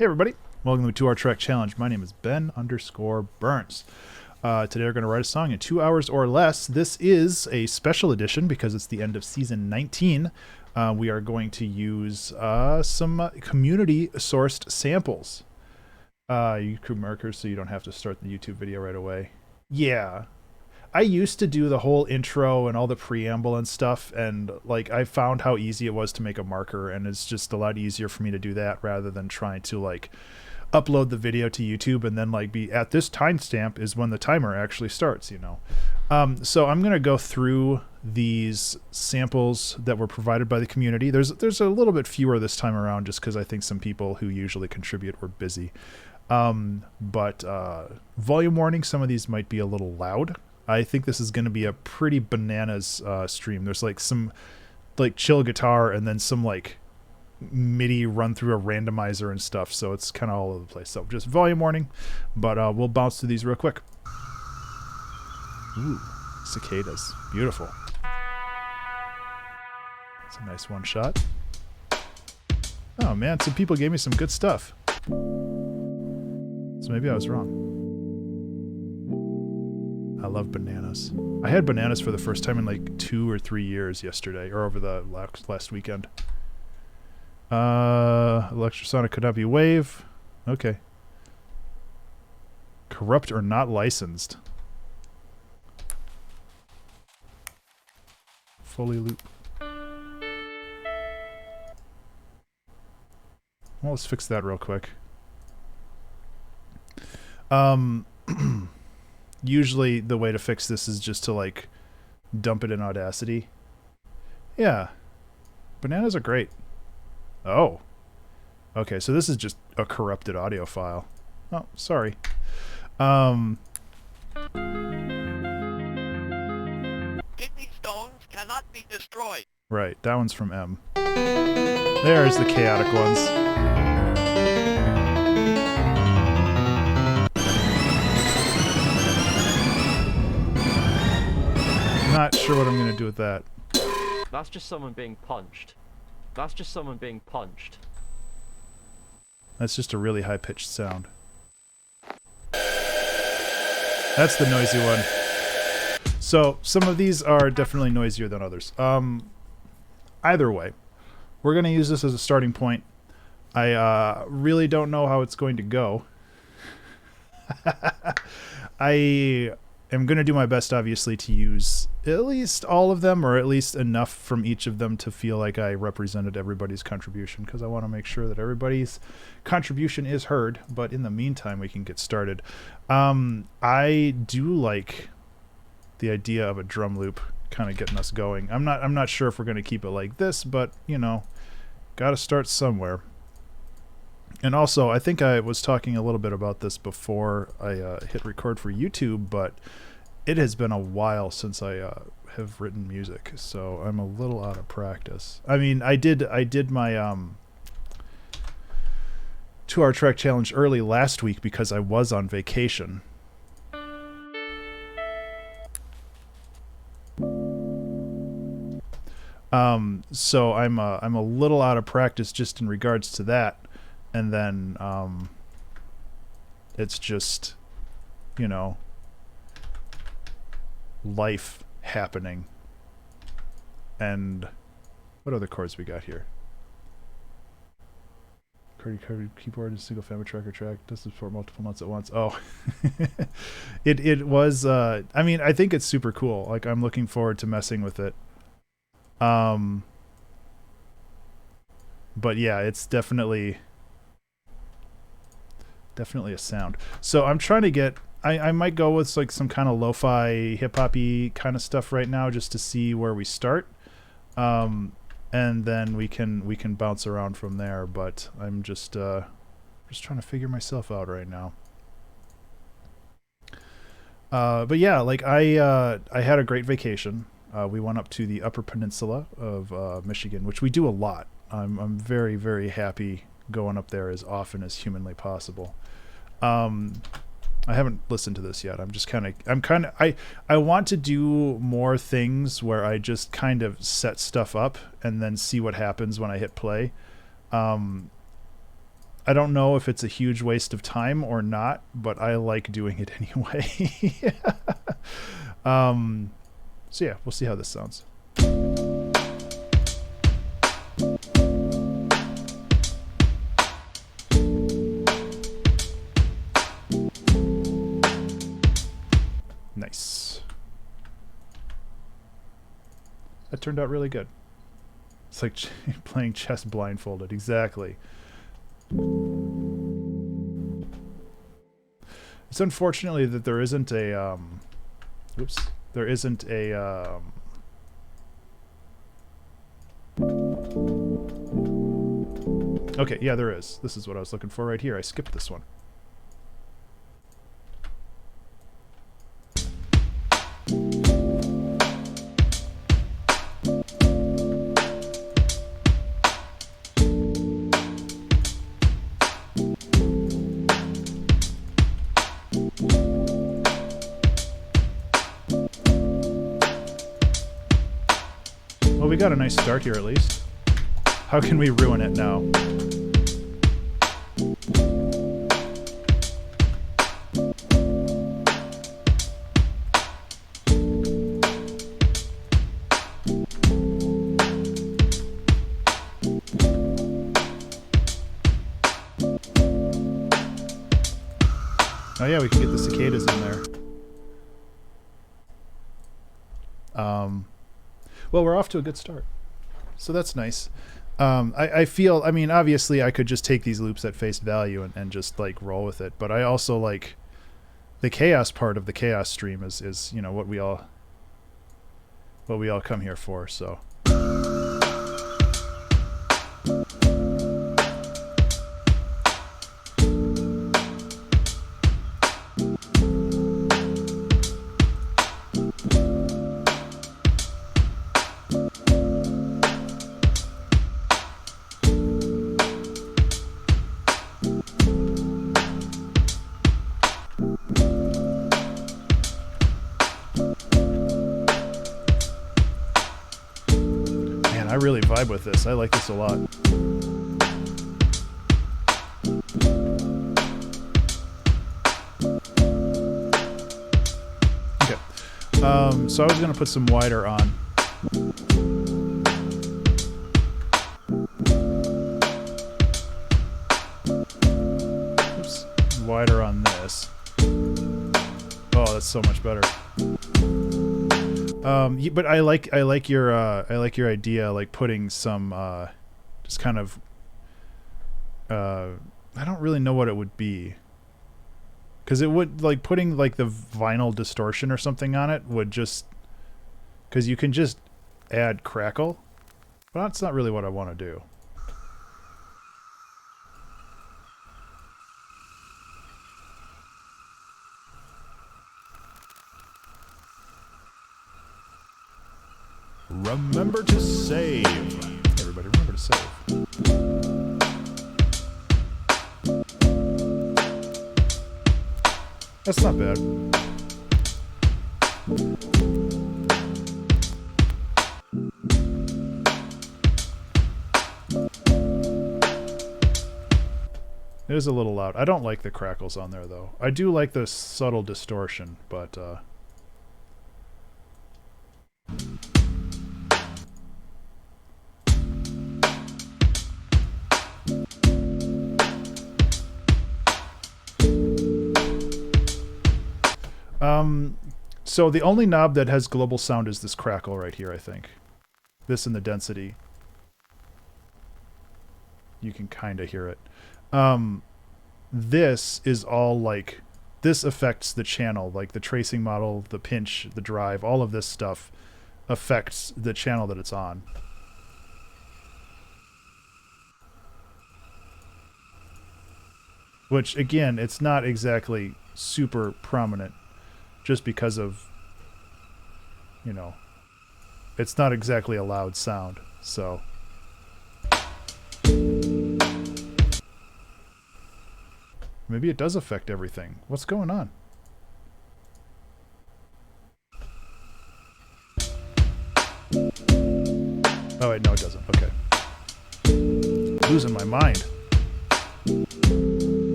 Hey everybody, welcome to our track challenge. My name is Ben_Burns. Today we're going to write a song in 2 hours or less. This is a special edition because it's the end of season 19. We are going to use some community-sourced samples. YouTube markers so you don't have to start the YouTube video right away. Yeah. I used to do the whole intro and all the preamble and stuff, and like I found how easy it was to make a marker, and it's just a lot easier for me to do that rather than trying to like upload the video to YouTube and then like be at this timestamp is when the timer actually starts, you know. So I'm gonna go through these samples that were provided by the community. There's a little bit fewer this time around just because I think some people who usually contribute were busy. But volume warning, some of these might be a little loud. I think this is going to be a pretty bananas stream. There's like some like chill guitar and then some like MIDI run through a randomizer and stuff. So it's kind of all over the place. So just volume warning, but we'll bounce through these real quick. Ooh, cicadas. Beautiful. It's a nice one shot. Oh man, some people gave me some good stuff. So maybe I was wrong. I love bananas. I had bananas for the first time in like 2 or 3 years yesterday, or over the last weekend. Electrosonic could not be wave. Okay. Corrupt or not licensed. Fully loop. Well, let's fix that real quick. Usually the way to fix this is just to like dump it in Audacity. Yeah. Bananas are great. Oh. Okay, so this is just a corrupted audio file. Oh, sorry. Kidney stones cannot be destroyed. Right, that one's from M. There's the chaotic ones. Not sure what I'm gonna do with that. That's just someone being punched. That's just someone being punched. That's just a really high-pitched sound. That's the noisy one. So some of these are definitely noisier than others. Either way, we're gonna use this as a starting point. I really don't know how it's going to go. I am going to do my best, obviously, to use at least all of them, or at least enough from each of them to feel like I represented everybody's contribution, because I want to make sure that everybody's contribution is heard. But in the meantime, we can get started. I do like the idea of a drum loop kind of getting us going. I'm not sure if we're going to keep it like this, but you know, got to start somewhere. And also, I think I was talking a little bit about this before I hit record for YouTube, but it has been a while since I have written music, so I'm a little out of practice. I mean, I did my 2-hour track challenge early last week because I was on vacation. So I'm a little out of practice just in regards to that. And then it's just, you know, life happening. And what other chords we got here? Keyboard is single family tracker track. Does support multiple notes at once. Oh, it was. I mean, I think it's super cool. Like, I'm looking forward to messing with it. But yeah, it's definitely a sound. So I'm trying to get, I might go with like some kind of lo-fi hip-hop-y kind of stuff right now just to see where we start. And then we can bounce around from there, but I'm just trying to figure myself out right now. But yeah, like I had a great vacation. We went up to the Upper Peninsula of Michigan, which we do a lot. I'm very, very happy going up there as often as humanly possible. I haven't listened to this yet. I want to do more things where I just kind of set stuff up and then see what happens when I hit play. I don't know if it's a huge waste of time or not, but I like doing it anyway. So yeah, we'll see how this sounds. Nice. That turned out really good. It's like playing chess blindfolded. Exactly. It's unfortunately that there isn't a oops, there isn't a okay, yeah, there is. This is what I was looking for right here. I skipped this one. Well, we got a nice start here at least. How can we ruin it now? Oh yeah, we can get the cicadas in there. Well, we're off to a good start. So that's nice. I feel, I mean, obviously I could just take these loops at face value and just like roll with it, but I also like the chaos part of the chaos stream is you know, what we all come here for, so. I really vibe with this. I like this a lot. Okay. So I was going to put some wider on. Oops. Wider on this. Oh, that's so much better. But I like your idea, like putting some just kind of I don't really know what it would be, because it would, like, putting like the vinyl distortion or something on it would just, because you can just add crackle, but that's not really what I want to do. Remember to save. Everybody, remember to save. That's not bad. It is a little loud. I don't like the crackles on there, though. I do like the subtle distortion, but so the only knob that has global sound is this crackle right here, I think. This and the density. You can kind of hear it. This is all like, this affects the channel, like the tracing model, the pinch, the drive, all of this stuff affects the channel that it's on. Which, again, it's not exactly super prominent, just because of, you know, it's not exactly a loud sound, so. Maybe it does affect everything. What's going on? Oh wait, no it doesn't. Okay. Losing my mind. But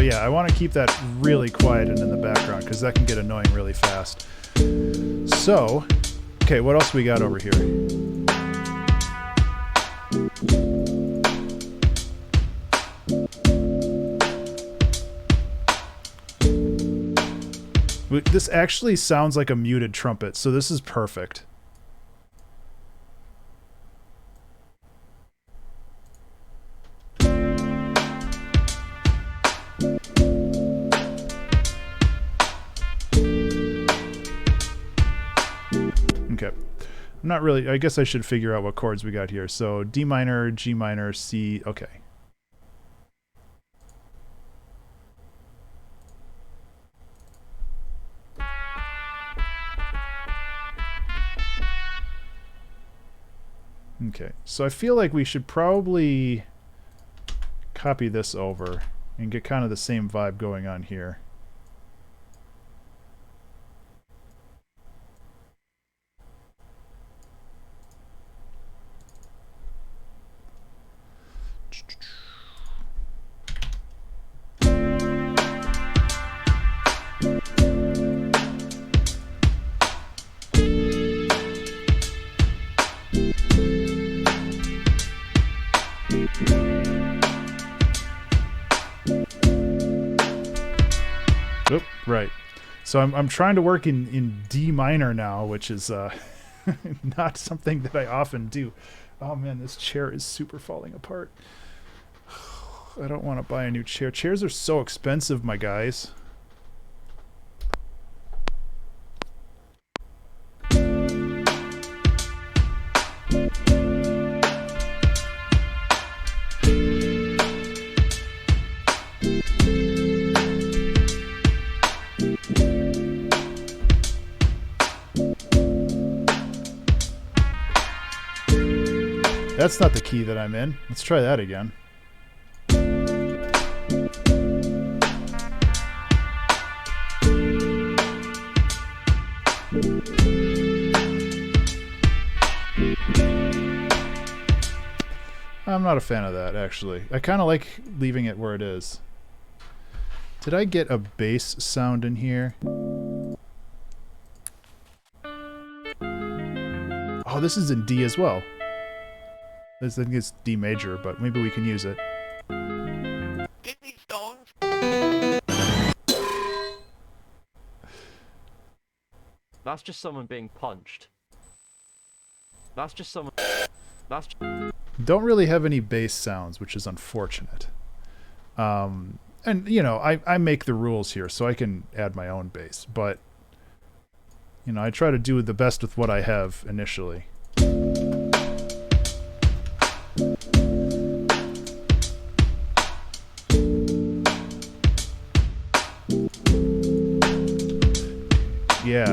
yeah, I want to keep that really quiet and in the background because that can get annoying really fast. So, okay, what else we got over here? This actually sounds like a muted trumpet, so this is perfect. Okay. I'm not really... I guess I should figure out what chords we got here. So D minor, G minor, C... Okay. Okay. So I feel like we should probably copy this over and get kind of the same vibe going on here. Oop, right. So I'm trying to work in D minor now, which is not something that I often do. Oh man, this chair is super falling apart. I don't want to buy a new chair. Chairs are so expensive, my guys. That's not the key that I'm in. Let's try that again. I'm not a fan of that, actually. I kind of like leaving it where it is. Did I get a bass sound in here? Oh, this is in D as well. I think it's D major, but maybe we can use it. Kidney stones. That's just someone being punched. That's just someone... Don't really have any bass sounds, which is unfortunate. And, you know, I make the rules here, so I can add my own bass. But, you know, I try to do the best with what I have initially.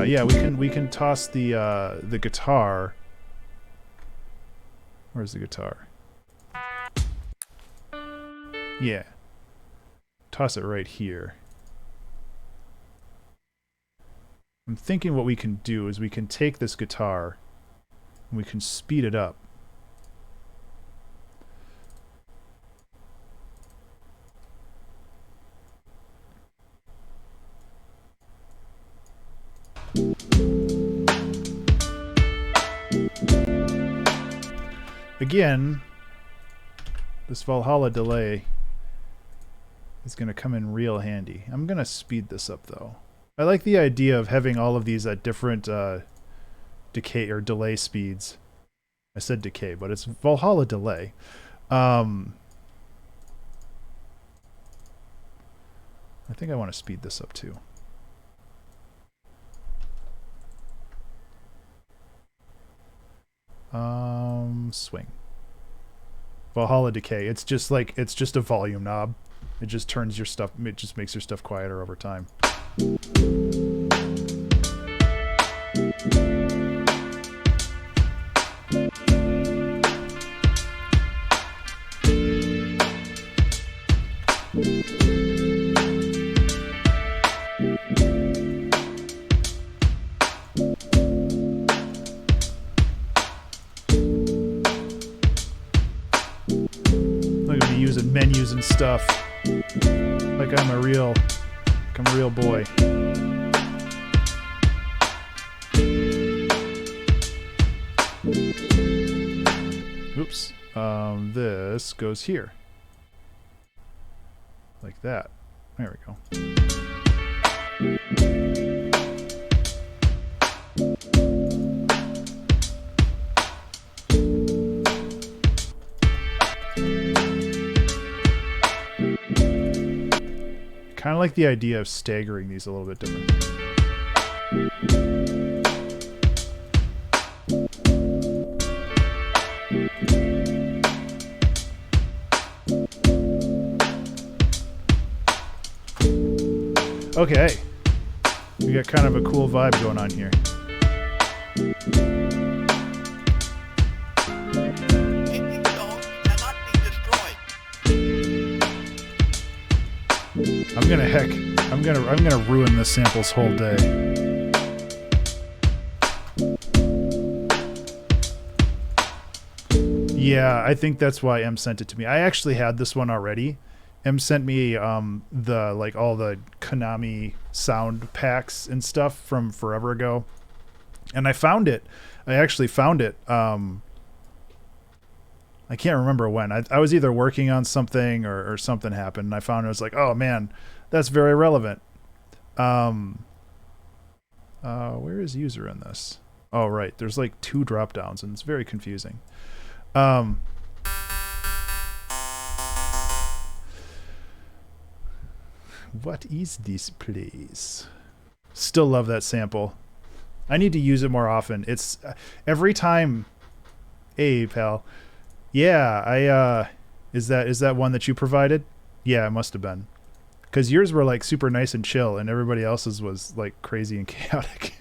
Yeah, we can toss the guitar. Where's the guitar? Yeah. Toss it right here. I'm thinking what we can do is we can take this guitar and we can speed it up. Again, this Valhalla delay is going to come in real handy. I'm going to speed this up, though. I like the idea of having all of these at different decay or delay speeds. I said decay, but it's Valhalla delay. I think I want to speed this up, too. Swing. Valhalla decay. It's just a volume knob. It just turns your stuff, it just makes your stuff quieter over time. Look at me using menus and stuff. Like I'm a real boy. Oops. This goes here. Like that. There we go. Kind of like the idea of staggering these a little bit different. Okay, we got kind of a cool vibe going on here. Kidney stones cannot be destroyed. I'm gonna ruin this sample's whole day. Yeah, I think that's why M sent it to me. I actually had this one already. M sent me the like all the Konami sound packs and stuff from forever ago, and I found it. I actually found it. I can't remember when. I was either working on something or something happened, and I found it. I was like, oh man, that's very relevant. Where is user in this? Oh right, there's like 2 drop downs, and it's very confusing. What is this, please? Still love that sample. I need to use it more often. It's every time. Hey, pal. Yeah, is that one that you provided? Yeah, it must have been. Because yours were like super nice and chill, and everybody else's was like crazy and chaotic.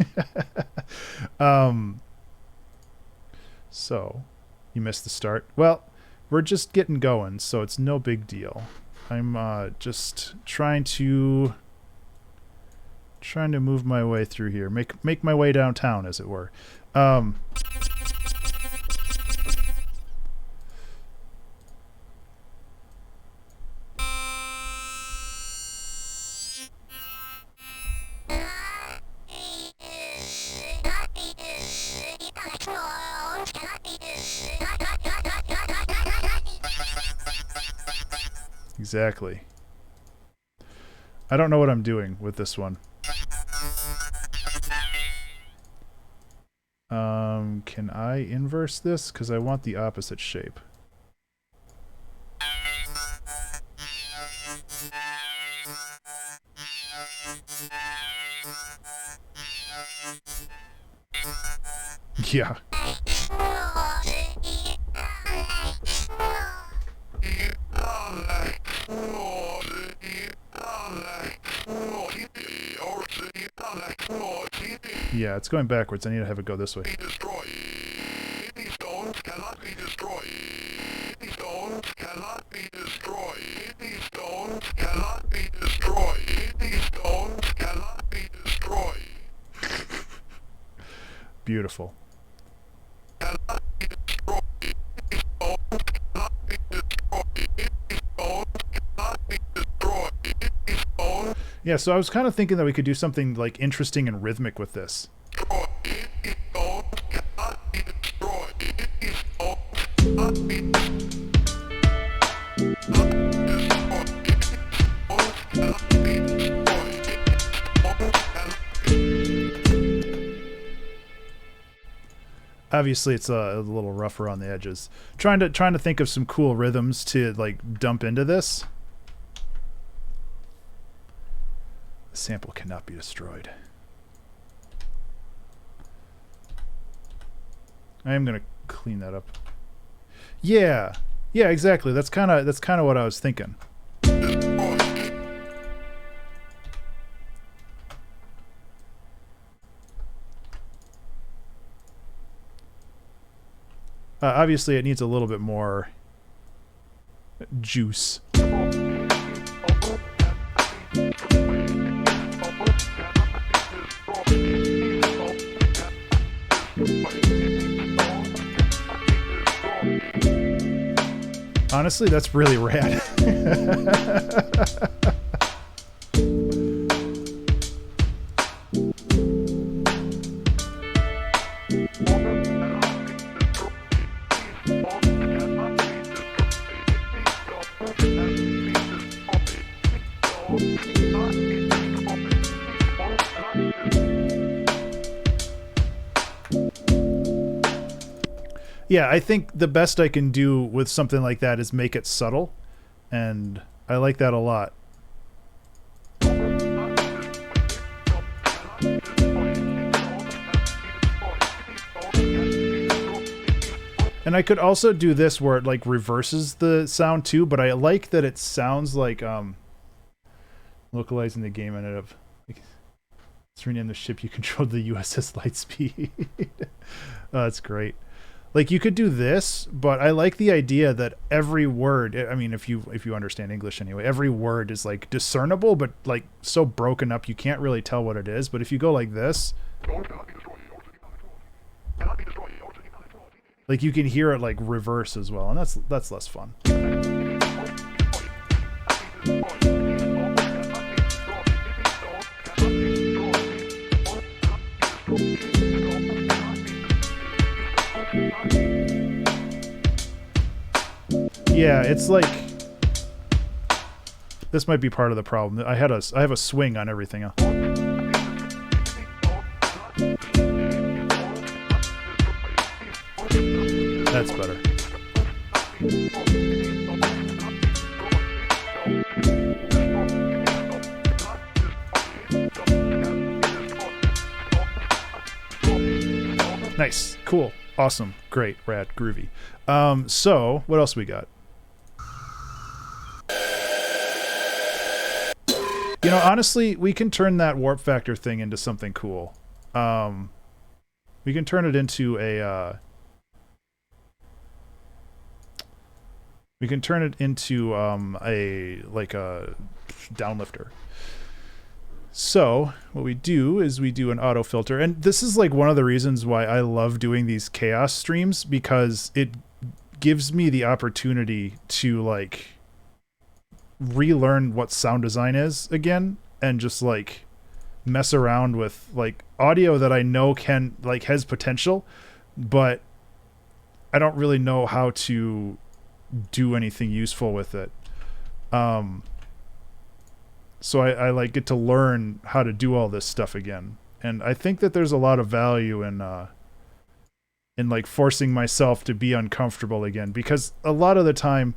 So, you missed the start. Well, we're just getting going, so it's no big deal. I'm just trying to move my way through here, make my way downtown, as it were. Exactly. I don't know what I'm doing with this one. Can I inverse this? Because I want the opposite shape. Yeah. Yeah, it's going backwards. I need to have it go this way. Kidney stones cannot be destroyed. Kidney stones cannot be destroyed. Kidney stones cannot be destroyed. Kidney stones cannot be destroyed. Beautiful. Cannot be destroyed. Kidney stones cannot be destroyed. Kidney stones cannot be destroyed. Kidney stones. Yeah, so I was kind of thinking that we could do something like interesting and rhythmic with this. Obviously, it's a little rougher on the edges. Trying to think of some cool rhythms to like dump into this. The sample cannot be destroyed. I am gonna clean that up. Yeah, exactly. That's kind of what I was thinking. Obviously, it needs a little bit more juice. honestly, that's really rad. Yeah, I think the best I can do with something like that is make it subtle, and I like that a lot. And I could also do this where it like reverses the sound too, but I like that it sounds like localizing the game in it of like, let's rename the ship you controlled the USS Lightspeed. Oh, that's great. Like you could do this, but I like the idea that every word, I mean if you understand English anyway, every word is like discernible but like so broken up you can't really tell what it is. But if you go like this, like you can hear it like reverse as well, and that's less fun. Yeah, it's like this might be part of the problem. I have a swing on everything. That's better. Nice, cool, awesome, great, rad, groovy. So what else we got? You know, honestly, we can turn that warp factor thing into something cool. We can turn it into a we can turn it into a downlifter. So what we do is we do an auto filter, and this is like one of the reasons why I love doing these chaos streams, because it gives me the opportunity to like relearn what sound design is again, and just like mess around with like audio that I know can like has potential, but I don't really know how to do anything useful with it. So I like get to learn how to do all this stuff again, and I think that there's a lot of value in like forcing myself to be uncomfortable again, because a lot of the time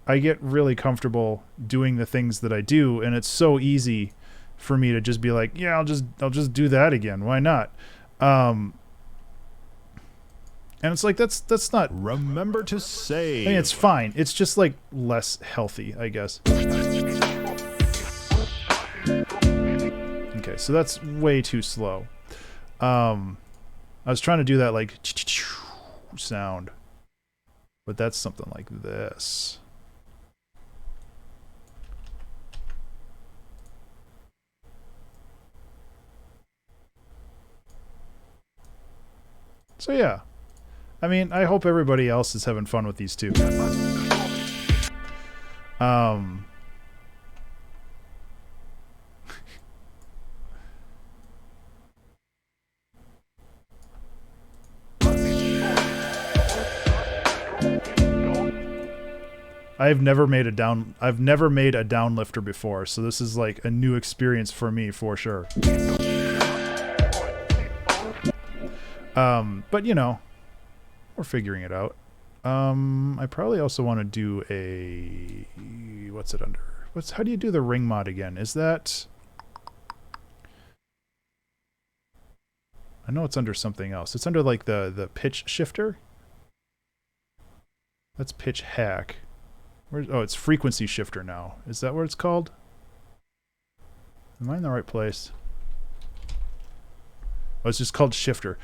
I get really comfortable doing the things that I do, and it's so easy for me to just be like, yeah, I'll just do that again. Why not? And it's like that's not. Remember to save. I mean, it's fine. It's just like less healthy, I guess. Okay, so that's way too slow. I was trying to do that like sound, but that's something like this. So yeah, I mean, I hope everybody else is having fun with these too. I've never made a downlifter before, so this is like a new experience for me for sure. But you know, we're figuring it out. I probably also want to do a, what's it under? How do you do the ring mod again? Is that, I know it's under something else. It's under like the pitch shifter. That's pitch hack. Oh, it's frequency shifter now. Is that what it's called? Am I in the right place? Oh, it's just called shifter.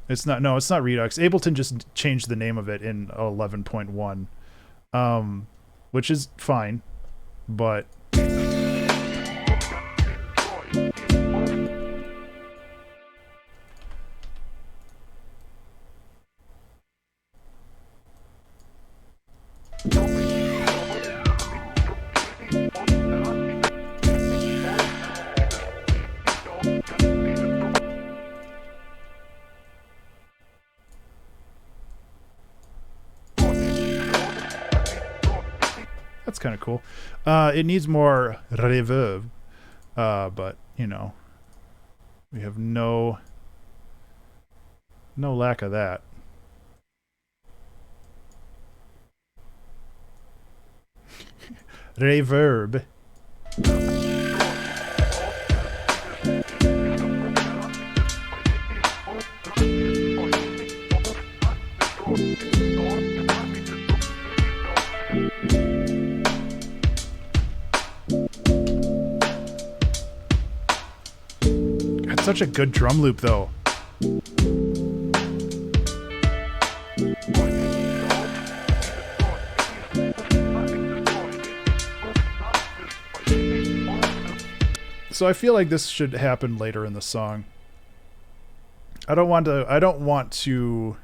It's not. No, it's not Redux. Ableton just changed the name of it in 11.1, which is fine, but That's kind of cool. It needs more reverb, but you know, we have no lack of that. Reverb. It's such a good drum loop, though. So I feel like this should happen later in the song. I don't want to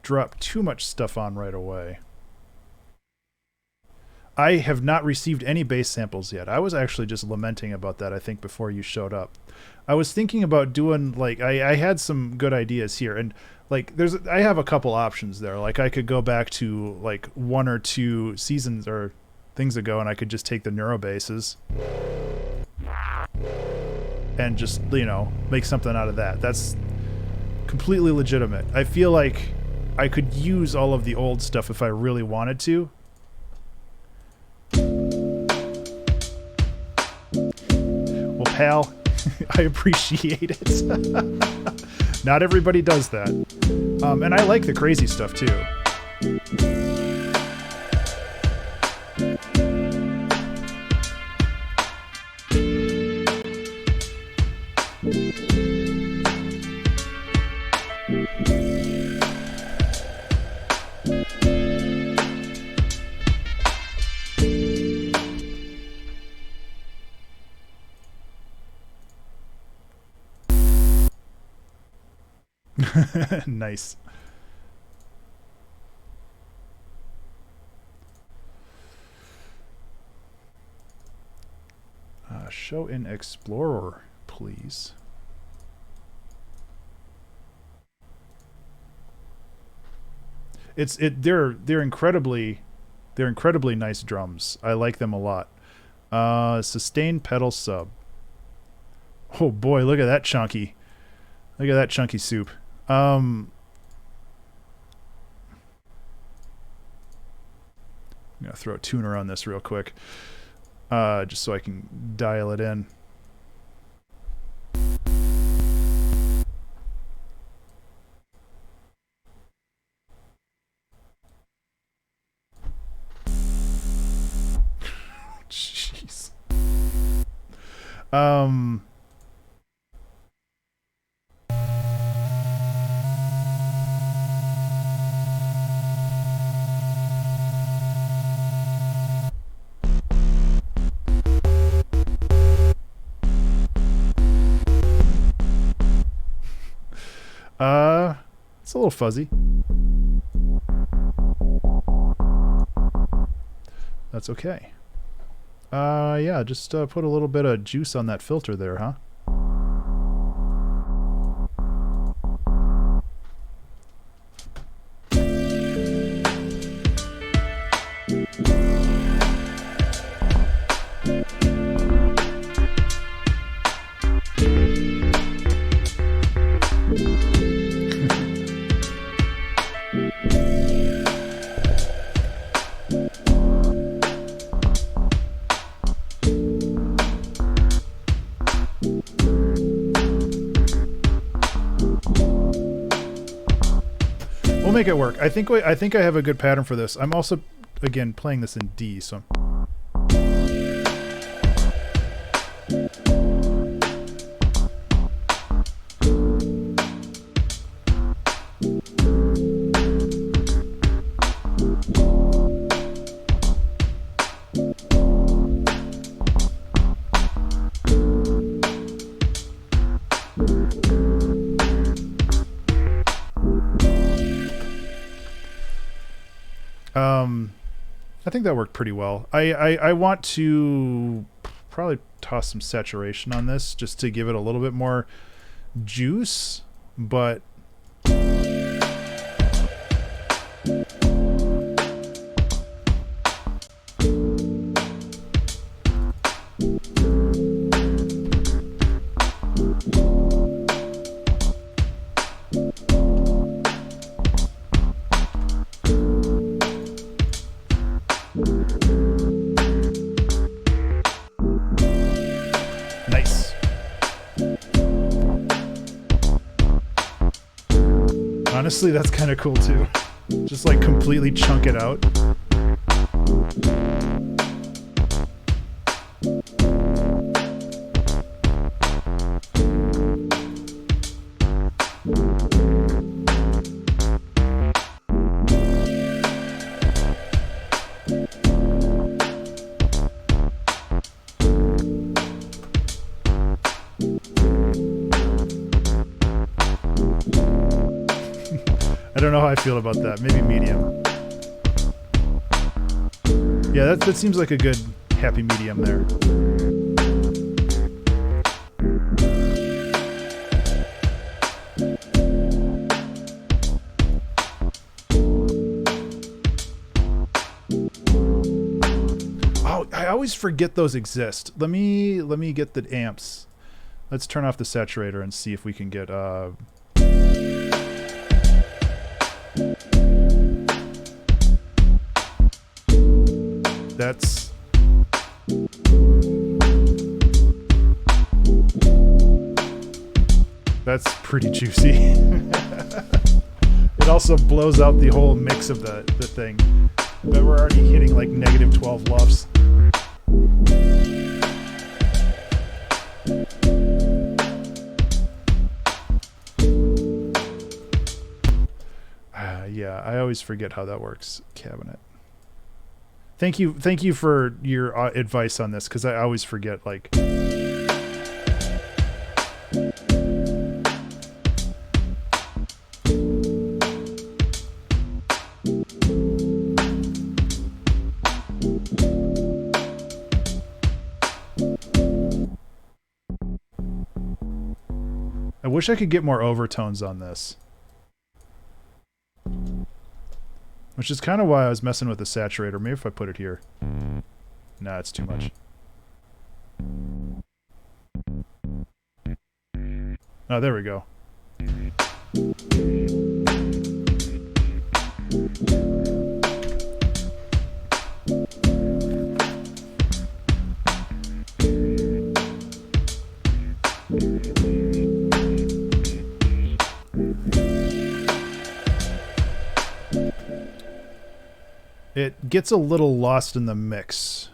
drop too much stuff on right away. I have not received any bass samples yet. I was actually just lamenting about that, I think, before you showed up. I was thinking about doing, like, I had some good ideas here, and like I have a couple options there. Like I could go back to like 1 or 2 seasons or things ago, and I could just take the neuro basses and just, you know, make something out of that. That's completely legitimate. I feel like I could use all of the old stuff if I really wanted to. Well, pal, I appreciate it. Not everybody does that. And I like the crazy stuff too. Nice. Show in Explorer, please. They're incredibly nice drums. I like them a lot. Sustained pedal sub. Oh boy, look at that chunky. Look at that chunky soup. I'm gonna throw a tuner on this real quick, just so I can dial it in. Jeez. It's a little fuzzy. That's okay. Yeah, just put a little bit of juice on that filter there, huh? We'll make it work. I think I have a good pattern for this. I'm also, again, playing this in D, so. I think that worked pretty well. I want to probably toss some saturation on this just to give it a little bit more juice, but nice. Honestly, that's kind of cool too. Just like completely chunk it out. I don't know how I feel about that. Maybe medium. Yeah, that seems like a good happy medium there. Oh, I always forget those exist. Let me get the amps. Let's turn off the saturator and see if we can get that's pretty juicy. It also blows out the whole mix of the thing. But we're already hitting like negative 12 lufs. Yeah, I always forget how that works. Cabinet. Thank you for your advice on this, because I always forget, like. I wish I could get more overtones on this. Which is kind of why I was messing with the saturator. Maybe if I put it here. Nah, it's too much. Oh, there we go. It gets a little lost in the mix.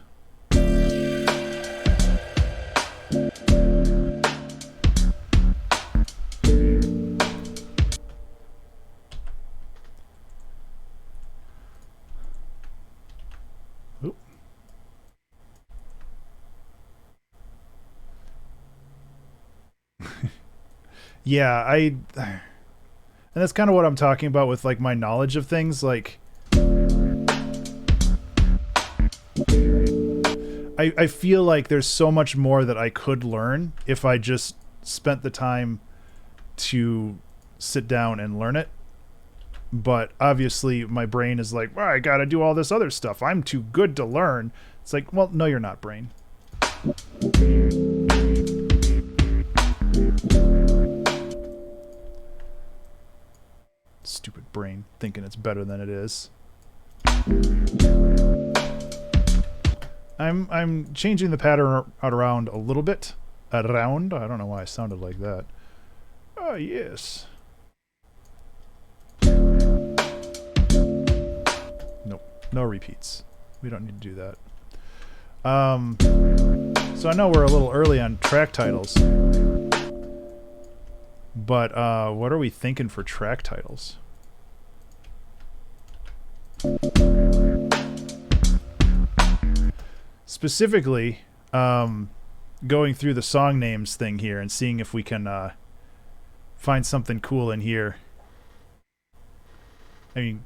Oop. Yeah, and that's kind of what I'm talking about with like my knowledge of things, like I feel like there's so much more that I could learn if I just spent the time to sit down and learn it. But obviously my brain is like, well, I gotta do all this other stuff. I'm too good to learn. It's like, well, no, you're not, brain. Stupid brain thinking it's better than it is. I'm changing the pattern around a little bit. Around. I don't know why I sounded like that. Oh, yes. Nope. No repeats. We don't need to do that. So I know we're a little early on track titles. But what are we thinking for track titles? Specifically, going through the song names thing here and seeing if we can find something cool in here. I mean,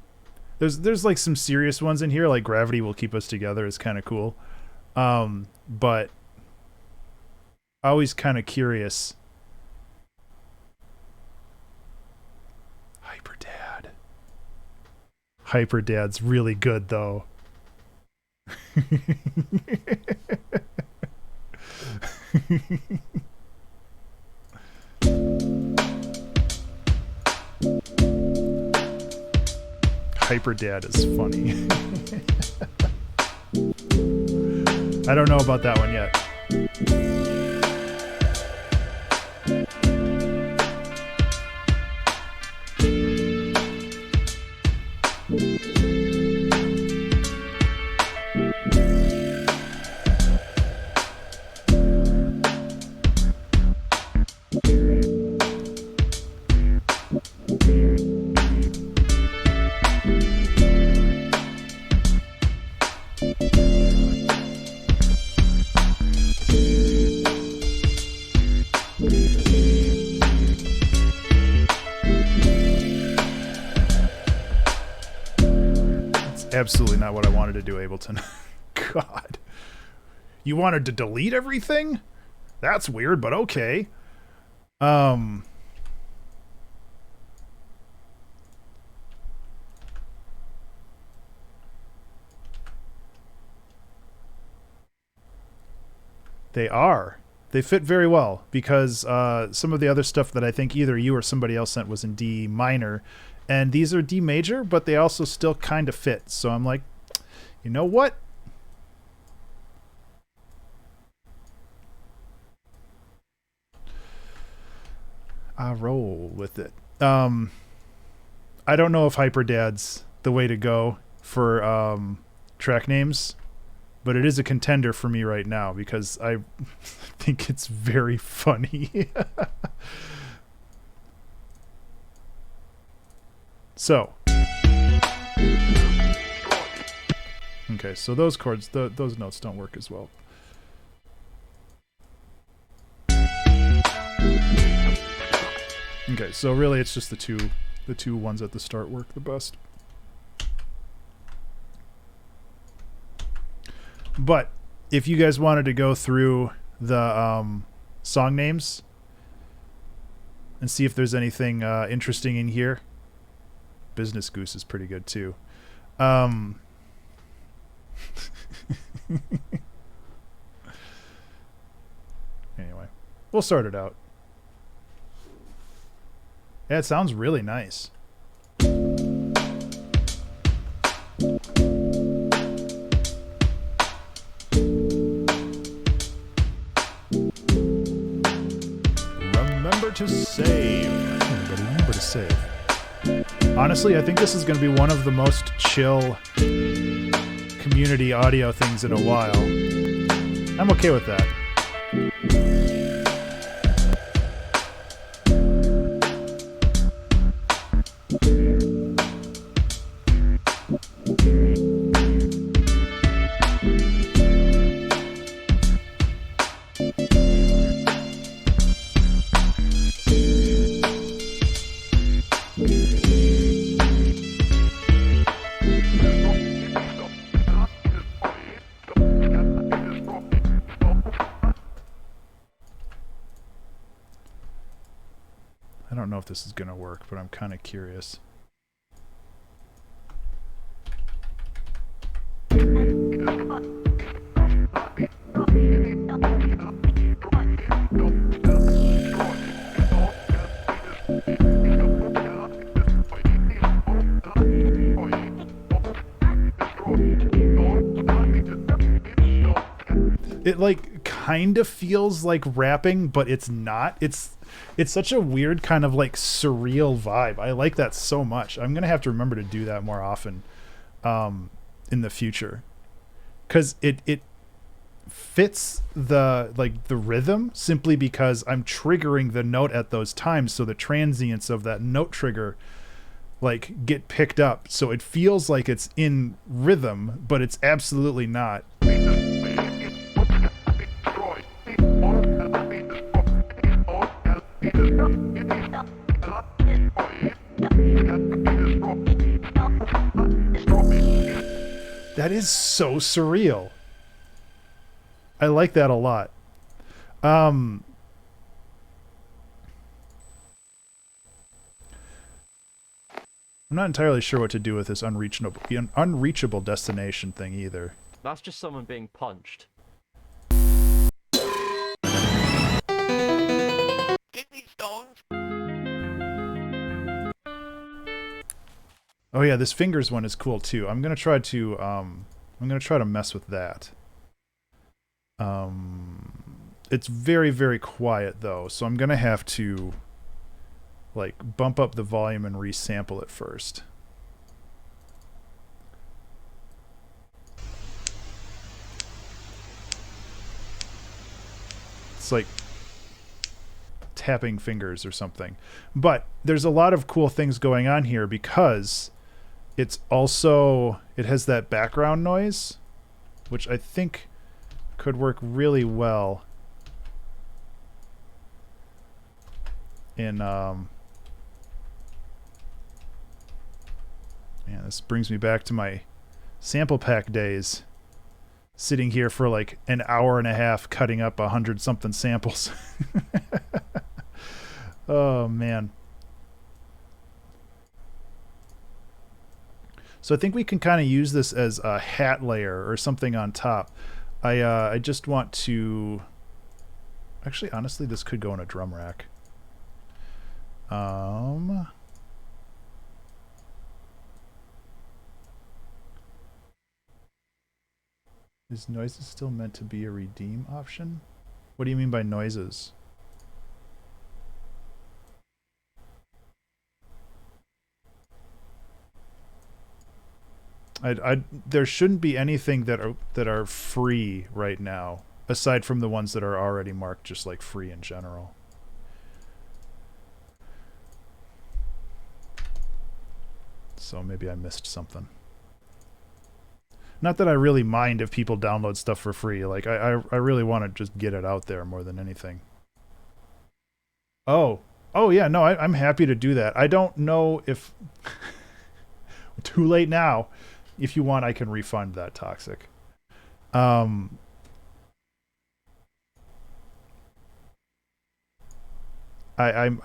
There's like some serious ones in here, like Gravity Will Keep Us Together is kind of cool. But always kind of curious. Hyperdad's really good though. Hyperdad is funny. I don't know about that one yet. Absolutely not what I wanted to do, Ableton. God. You wanted to delete everything? That's weird, but okay. They are. They fit very well because some of the other stuff that I think either you or somebody else sent was in D minor. And these are D major, but they also still kind of fit. So I'm like, you know what? I roll with it. I don't know if Hyperdad's the way to go for track names, but it is a contender for me right now because I think it's very funny. So, okay, so those chords, those notes don't work as well. Okay, so really it's just the two ones at the start work the best. But if you guys wanted to go through the song names and see if there's anything interesting in here, Business Goose is pretty good too. Anyway, we'll sort it out. Yeah, it sounds really nice. Remember to save. Everybody remember to save. Honestly, I think this is going to be one of the most chill community audio things in a while. I'm okay with that. I don't know if this is going to work, but I'm kind of curious. It like kind of feels like rapping, but it's not. It's such a weird kind of like surreal vibe. I like that so much. I'm gonna have to remember to do that more often in the future, because it fits the rhythm simply because I'm triggering the note at those times, so the transients of that note trigger like get picked up, so it feels like it's in rhythm, but it's absolutely not. That is so surreal. I like that a lot. I'm not entirely sure what to do with this unreachable destination thing either. That's just someone being punched. Kidney stones. Oh yeah, this fingers one is cool too. I'm gonna try to mess with that. It's very, very quiet though, so I'm gonna have to like bump up the volume and resample it first. It's like tapping fingers or something. But there's a lot of cool things going on here because it has that background noise, which I think could work really well in man, this brings me back to my sample pack days, sitting here for like an hour and a half cutting up 100-something samples. Oh man. So I think we can kind of use this as a hat layer or something on top. I just want to... Actually, honestly, this could go in a drum rack. Is noises still meant to be a redeem option? What do you mean by noises? There shouldn't be anything that are free right now, aside from the ones that are already marked just like free in general. So maybe I missed something. Not that I really mind if people download stuff for free. Like I really want to just get it out there more than anything. Oh yeah, no, I'm happy to do that. I don't know if too late now. If you want, I can refund that, Toxic. I'm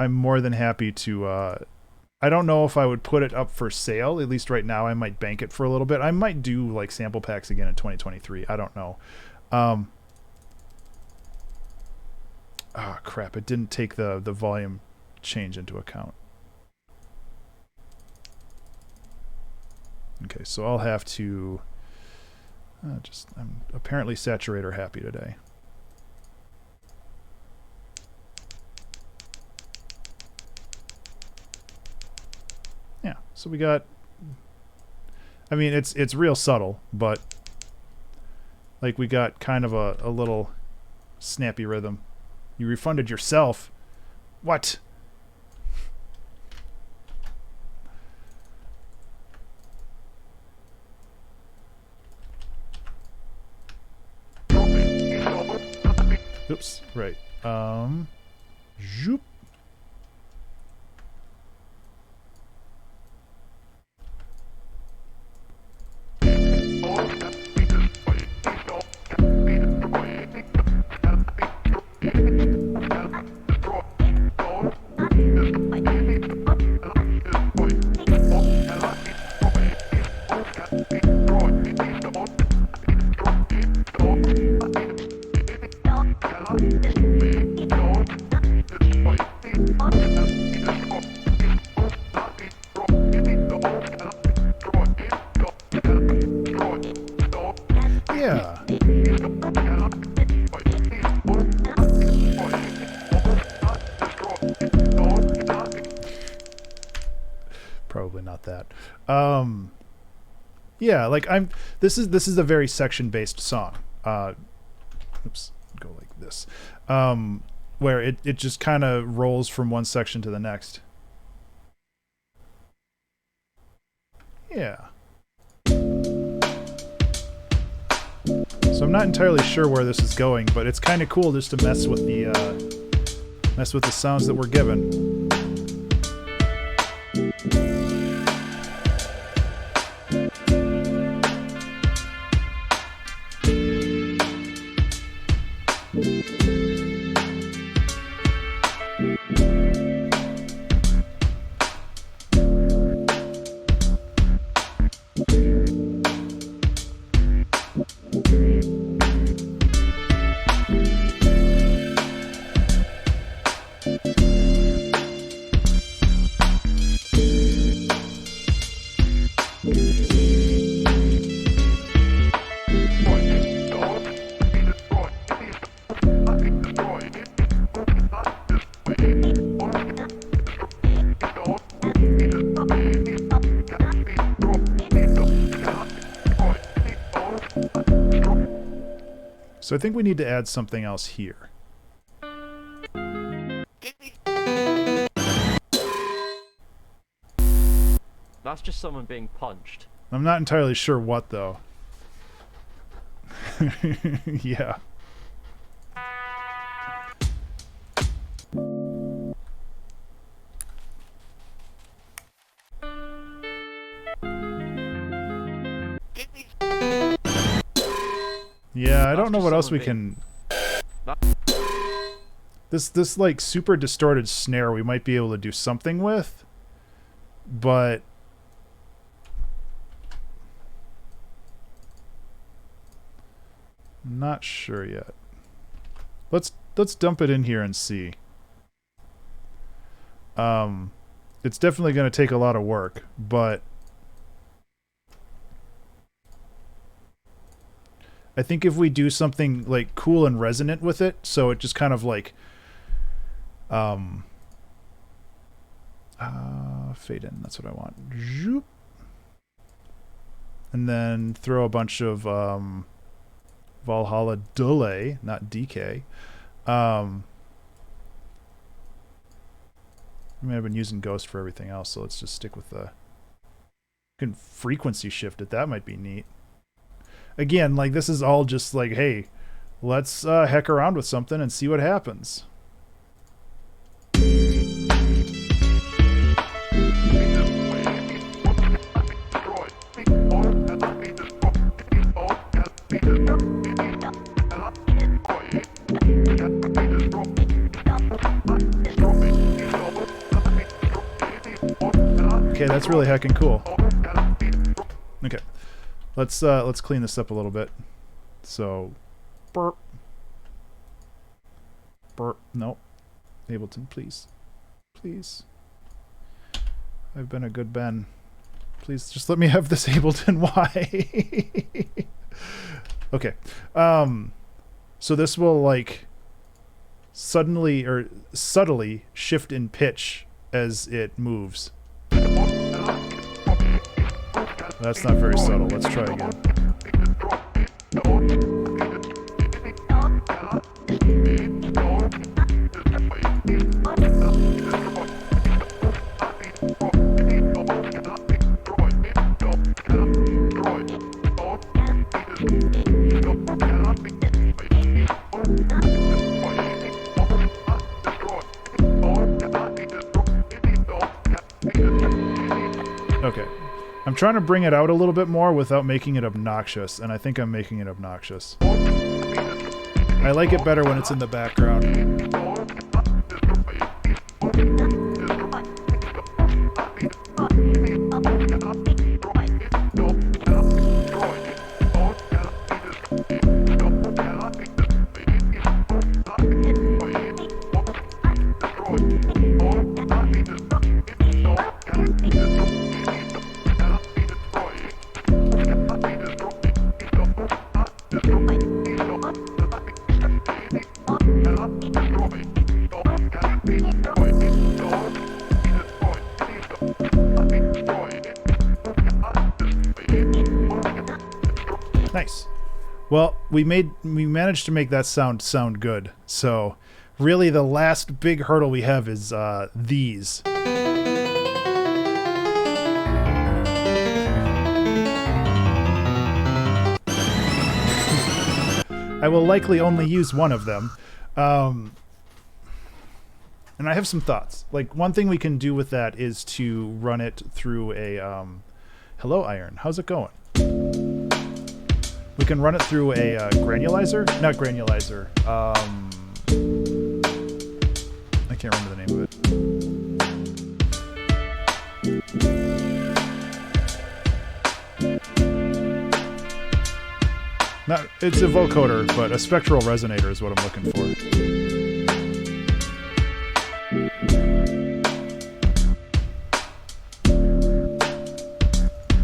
more than happy to. I don't know if I would put it up for sale. At least right now, I might bank it for a little bit. I might do like sample packs again in 2023. I don't know. Oh crap! It didn't take the volume change into account. Okay, so I'll have to I'm apparently saturator happy today. Yeah, so we got, I mean, it's real subtle, but like we got kind of a little snappy rhythm. You refunded yourself. What? Oops, right. Zoop. Yeah. Probably not that. Yeah, like this is a very section based song. Oops, go like this. Where it just kind of rolls from one section to the next. Yeah. So I'm not entirely sure where this is going, but it's kind of cool just to mess with the sounds that we're given. So I think we need to add something else here. That's just someone being punched. I'm not entirely sure what, though. Yeah. Yeah, I don't know what else we can... This like super distorted snare we might be able to do something with, but not sure yet. Let's dump it in here and see. It's definitely going to take a lot of work, but I think if we do something like cool and resonant with it, so it just kind of like fade in, that's what I want. Zoop. And then throw a bunch of Valhalla delay, not DK. I mean, I've been using Ghost for everything else, so let's just stick with the... You can frequency shift it, that might be neat. Again, like, this is all just like, hey, let's heck around with something and see what happens. Okay, that's really heckin' cool. Okay. Let's clean this up a little bit. So, burp. Burp. Nope. Ableton, please. Please. I've been a good Ben. Please just let me have this Ableton. Why? Okay. So this will like suddenly or subtly shift in pitch as it moves. That's not very subtle. Let's try again. Okay. I'm trying to bring it out a little bit more without making it obnoxious, and I think I'm making it obnoxious. I like it better when it's in the background. Nice. Well, we managed to make that sound good. So, really, the last big hurdle we have is these. I will likely only use one of them. And I have some thoughts. Like, one thing we can do with that is to run it through a... hello, Iron. How's it going? We can run it through a granulizer. Not granulizer. I can't remember the name of it. It's a vocoder, but a spectral resonator is what I'm looking for.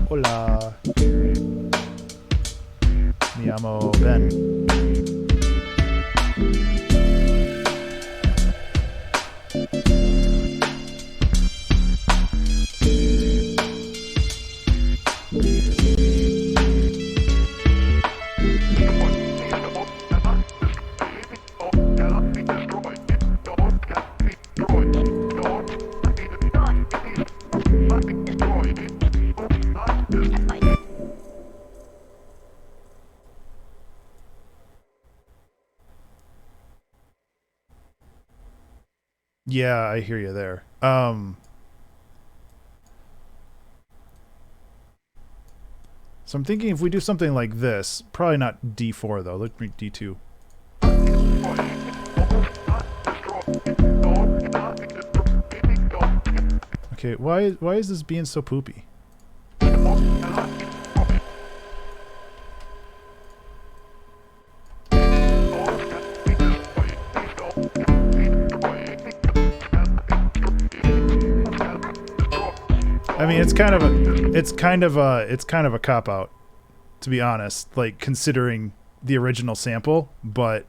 Hola. Andiamo Ben. Yeah, I hear you there. So I'm thinking if we do something like this, probably not D4 though. Let's make D2. Okay, why is this being so poopy? I mean, it's kind of a cop out, to be honest. Like considering the original sample, but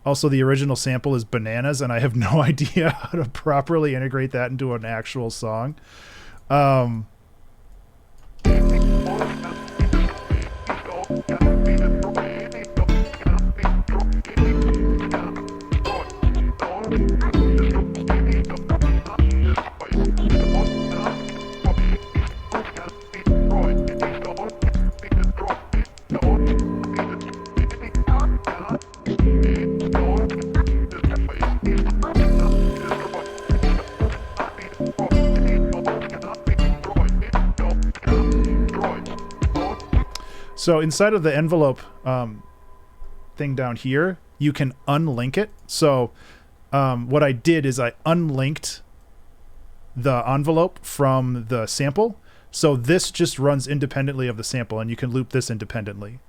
also the original sample is bananas, and I have no idea how to properly integrate that into an actual song. So inside of the envelope thing down here, you can unlink it. So what I did is I unlinked the envelope from the sample. So this just runs independently of the sample, and you can loop this independently.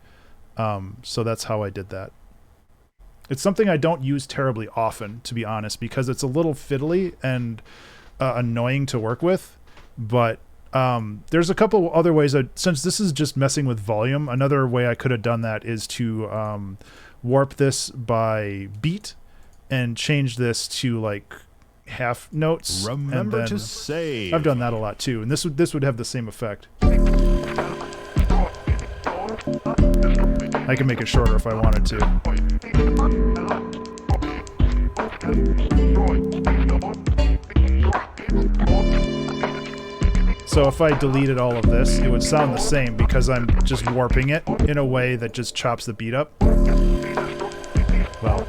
So that's how I did that. It's something I don't use terribly often, to be honest, because it's a little fiddly and annoying to work with. But there's a couple other ways since this is just messing with volume, another way I could have done that is to warp this by beat and change this to like half notes. Remember to save. I've done that a lot too, and this would have the same effect. I can make it shorter if I wanted to. So if I deleted all of this, it would sound the same because I'm just warping it in a way that just chops the beat up. Well.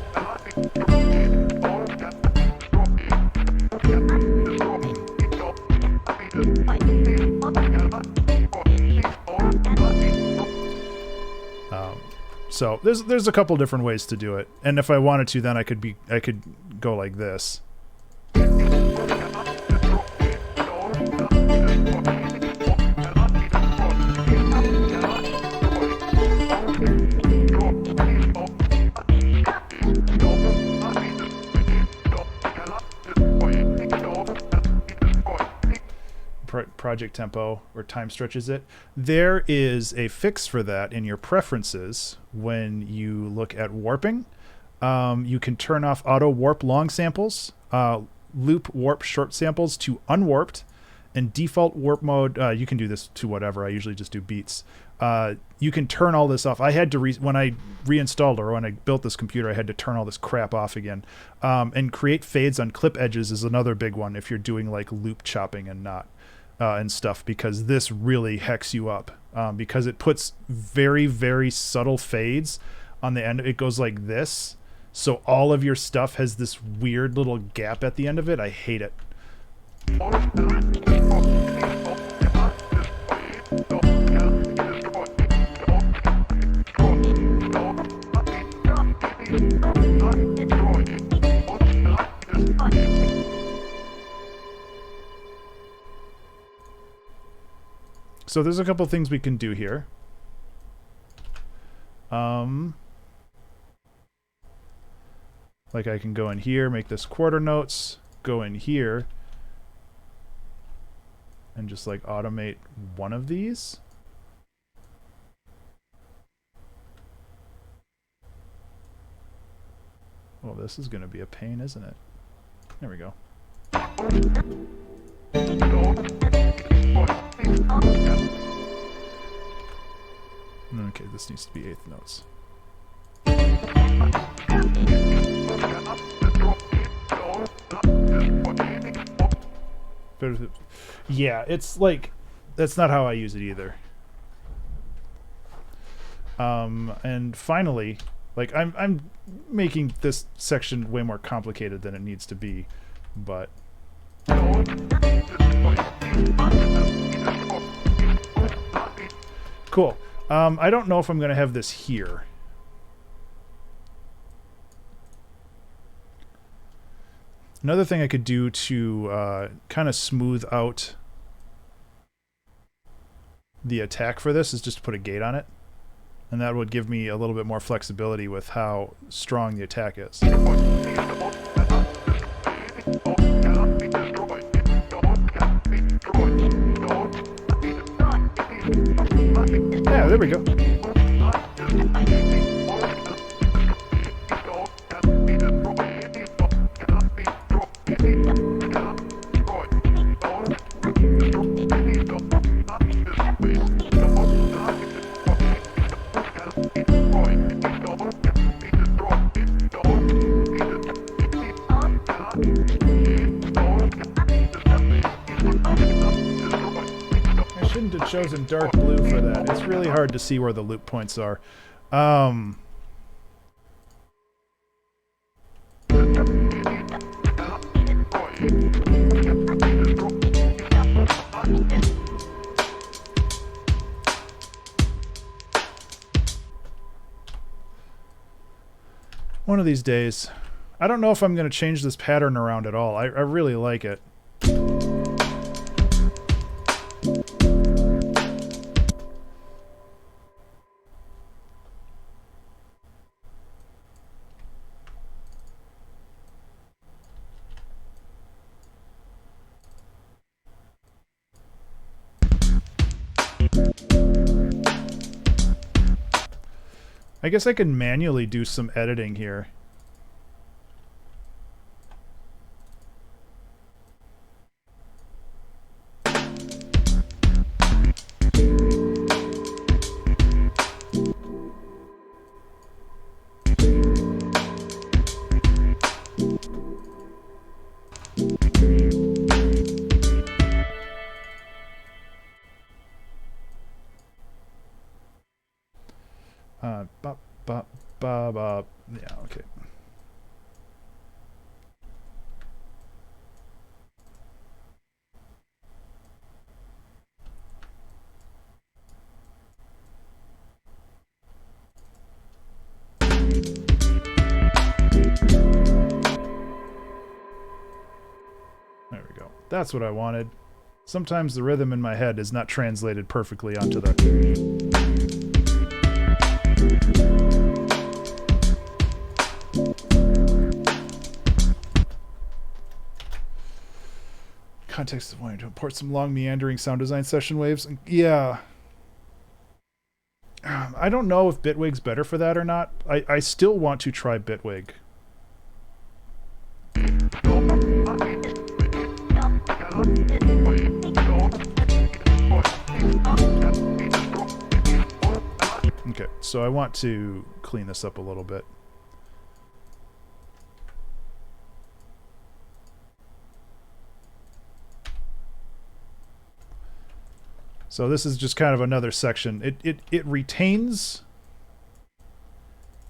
So there's a couple different ways to do it, and if I wanted to, then I could go like this. Project tempo or time stretches it. There is a fix for that in your preferences when you look at warping. You can turn off auto warp long samples, loop warp short samples to unwarped, and default warp mode. You can do this to whatever. I usually just do beats. You can turn all this off. I had to when I reinstalled or when I built this computer, I had to turn all this crap off again. And create fades on clip edges is another big one if you're doing like loop chopping and not. And stuff, because this really hecks you up because it puts very, very subtle fades on the end. It goes like this. So all of your stuff has this weird little gap at the end of it. I hate it. So there's a couple things we can do here. Like I can go in here, make this quarter notes, go in here, and just like automate one of these. Oh, this is going to be a pain, isn't it? There we go. Okay, this needs to be eighth notes. Yeah, it's like, that's not how I use it either. And finally, like I'm making this section way more complicated than it needs to be, but cool. I don't know if I'm gonna have this here. Another thing I could do to kind of smooth out the attack for this is just put a gate on it. And that would give me a little bit more flexibility with how strong the attack is. Yeah, there we go. Chosen dark blue for that. It's really hard to see where the loop points are. One of these days. I don't know if I'm going to change this pattern around at all. I really like it. I guess I can manually do some editing here. Yeah, okay. There we go. That's what I wanted. Sometimes the rhythm in my head is not translated perfectly onto the... Context of wanting to import some long meandering sound design session waves. Yeah. I don't know if Bitwig's better for that or not. I still want to try Bitwig. Okay, so I want to clean this up a little bit. So this is just kind of another section. It retains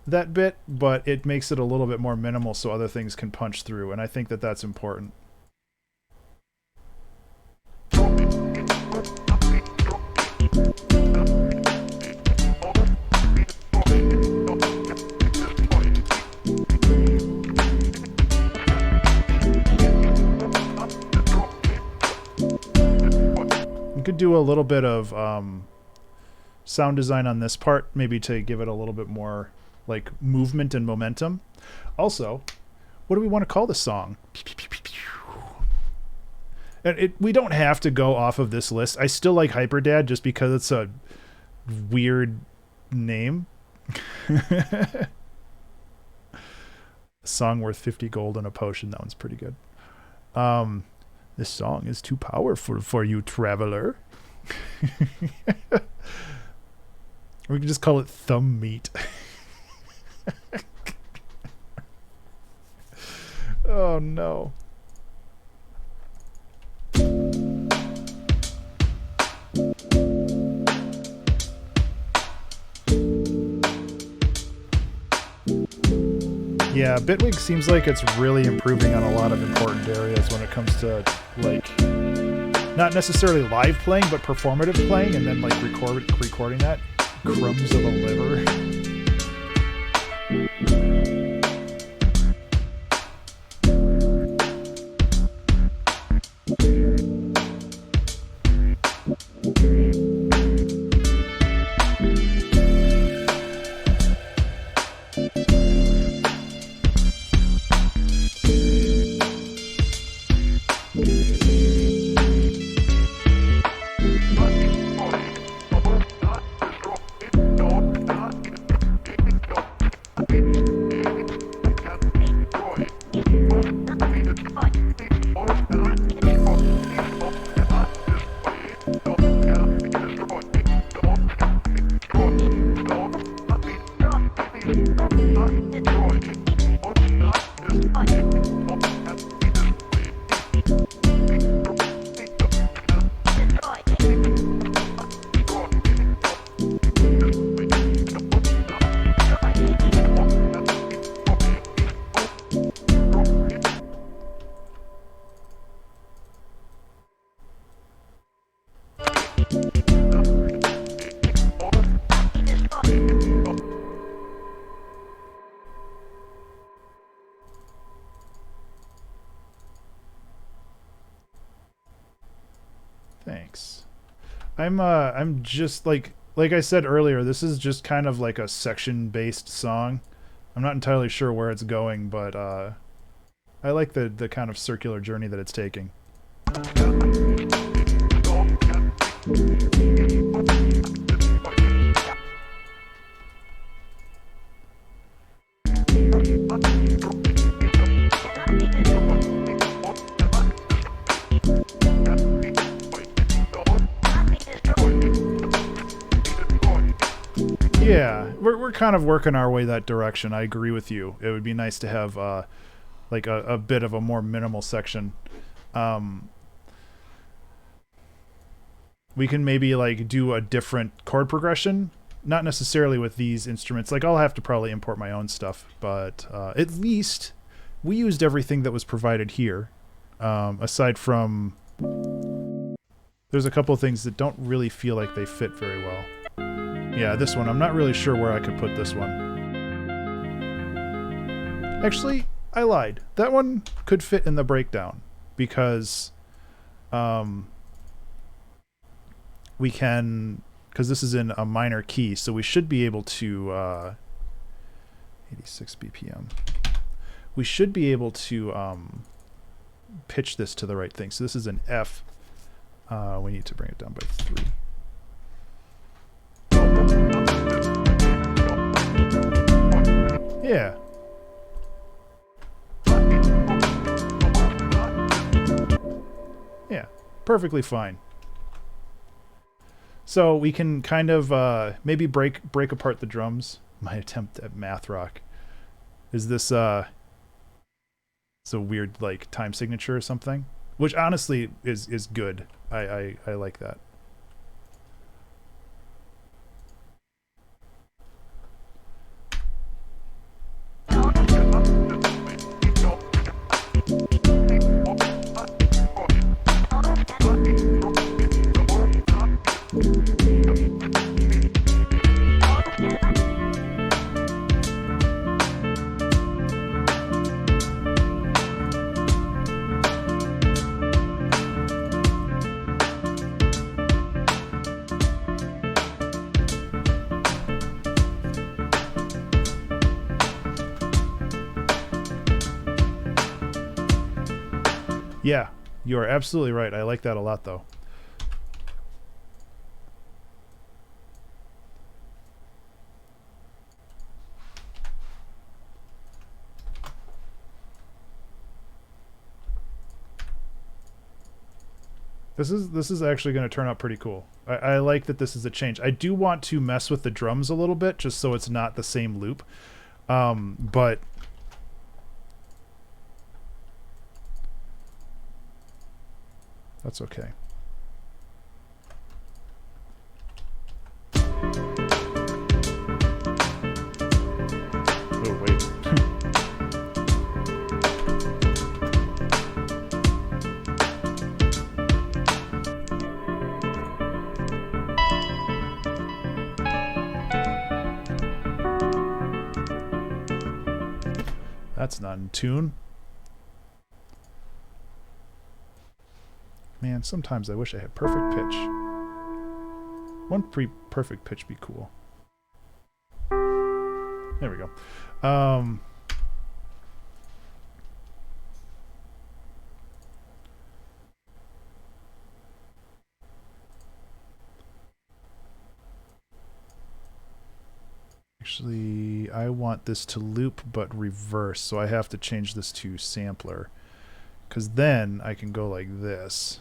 that bit, but it makes it a little bit more minimal so other things can punch through, and I think that that's important. You could do a little bit of sound design on this part, maybe to give it a little bit more like movement and momentum. Also, what do we want to call the song? And we don't have to go off of this list. I still like Hyperdad just because it's a weird name. A song worth 50 gold and a potion. That one's pretty good. This song is too powerful for you, traveler. We can just call it thumb meat. Oh no. Yeah, Bitwig seems like it's really improving on a lot of important areas when it comes to, like, not necessarily live playing, but performative playing, and then, like, recording that. Crumbs of a liver. Thanks. I'm just like I said earlier, this is just kind of like a section-based song. I'm not entirely sure where it's going, but I like the kind of circular journey that it's taking. Yeah, we're kind of working our way that direction. I agree with you. It would be nice to have like a bit of a more minimal section. We can maybe like do a different chord progression, not necessarily with these instruments. Like I'll have to probably import my own stuff, but at least we used everything that was provided here. Aside from, there's a couple of things that don't really feel like they fit very well. Yeah, this one. I'm not really sure where I could put this one. Actually, I lied. That one could fit in the breakdown because we can, because this is in a minor key, so we should be able to 86 BPM. We should be able to pitch this to the right thing. So this is an F. We need to bring it down by 3. Yeah. Yeah, perfectly fine. So we can kind of maybe break apart the drums. My attempt at math rock. Is this it's a weird like time signature or something? Which honestly is good. I like that. Yeah, you are absolutely right. I like that a lot, though. This is actually going to turn out pretty cool. I like that this is a change. I do want to mess with the drums a little bit, just so it's not the same loop. But that's okay. Oh, wait. That's not in tune. Man, sometimes I wish I had perfect pitch. Wouldn't perfect pitch be cool? There we go. Actually, I want this to loop but reverse, so I have to change this to sampler. Because then I can go like this.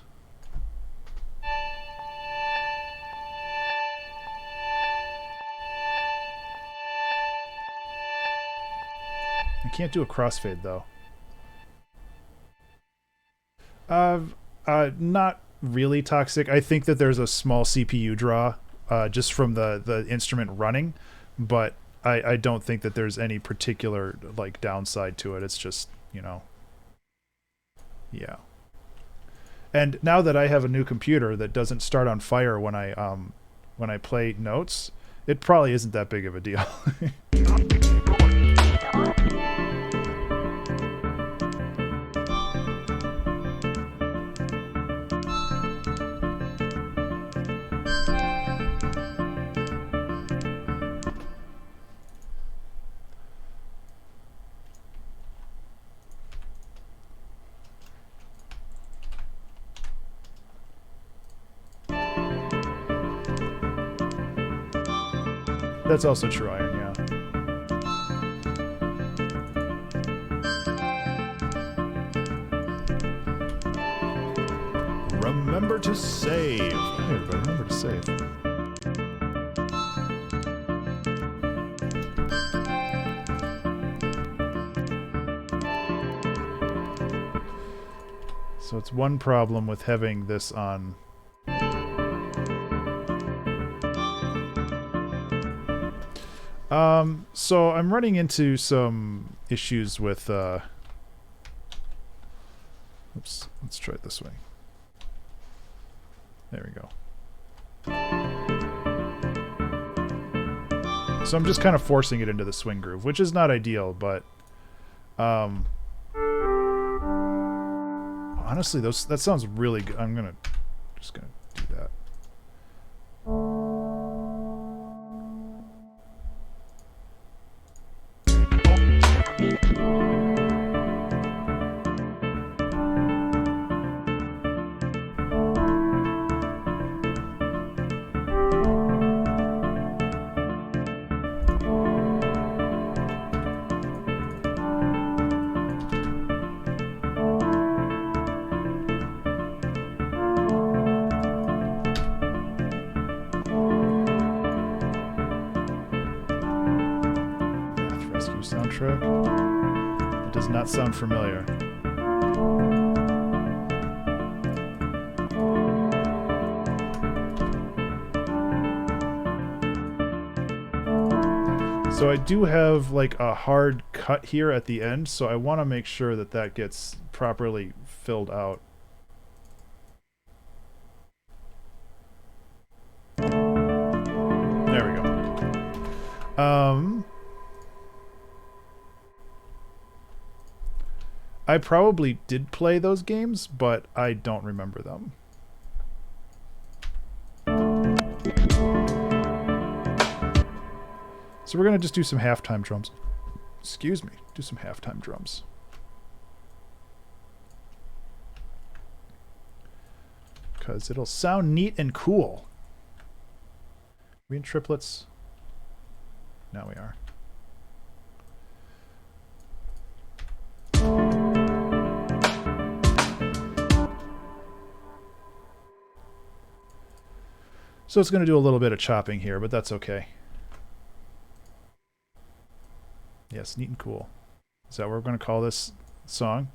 I can't do a crossfade though. Not really toxic. I think that there's a small CPU draw just from the instrument running, but I don't think that there's any particular like downside to it. It's just, you know, yeah. And now that I have a new computer that doesn't start on fire when I play notes, it probably isn't that big of a deal. That's also true iron, yeah. Remember to save. Hey everybody, remember to save. So it's one problem with having this on. So I'm running into some issues with, oops, let's try it this way. There we go. So I'm just kind of forcing it into the swing groove, which is not ideal, but, honestly, that sounds really good. I'm just gonna do that. Soundtrack. It does not sound familiar. So I do have like a hard cut here at the end, so I want to make sure that that gets properly filled out. There we go. I probably did play those games, but I don't remember them. So we're going to just do some halftime drums. Excuse me. Do some halftime drums. Because it'll sound neat and cool. Are we in triplets? Now we are. So it's going to do a little bit of chopping here, but that's okay. Yes, neat and cool. Is that what we're going to call this song?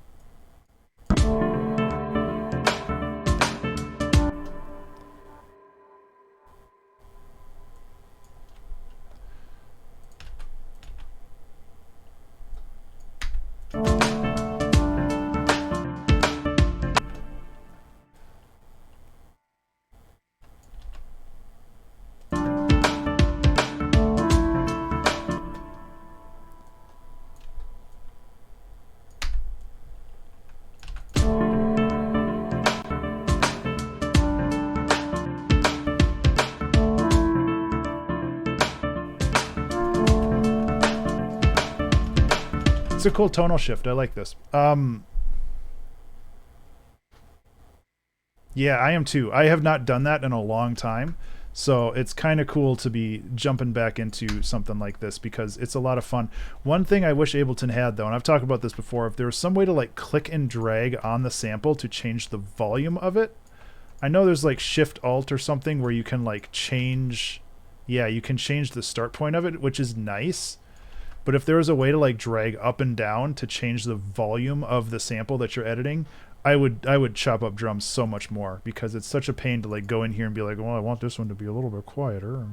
It's a cool tonal shift. I like this. Yeah, I am too. I have not done that in a long time. So it's kind of cool to be jumping back into something like this because it's a lot of fun. One thing I wish Ableton had, though, and I've talked about this before, if there was some way to like click and drag on the sample to change the volume of it. I know there's like Shift Alt or something where you can like change, yeah, you can change the start point of it, which is nice. But if there was a way to like drag up and down to change the volume of the sample that you're editing, I would chop up drums so much more because it's such a pain to like go in here and be like, well, I want this one to be a little bit quieter.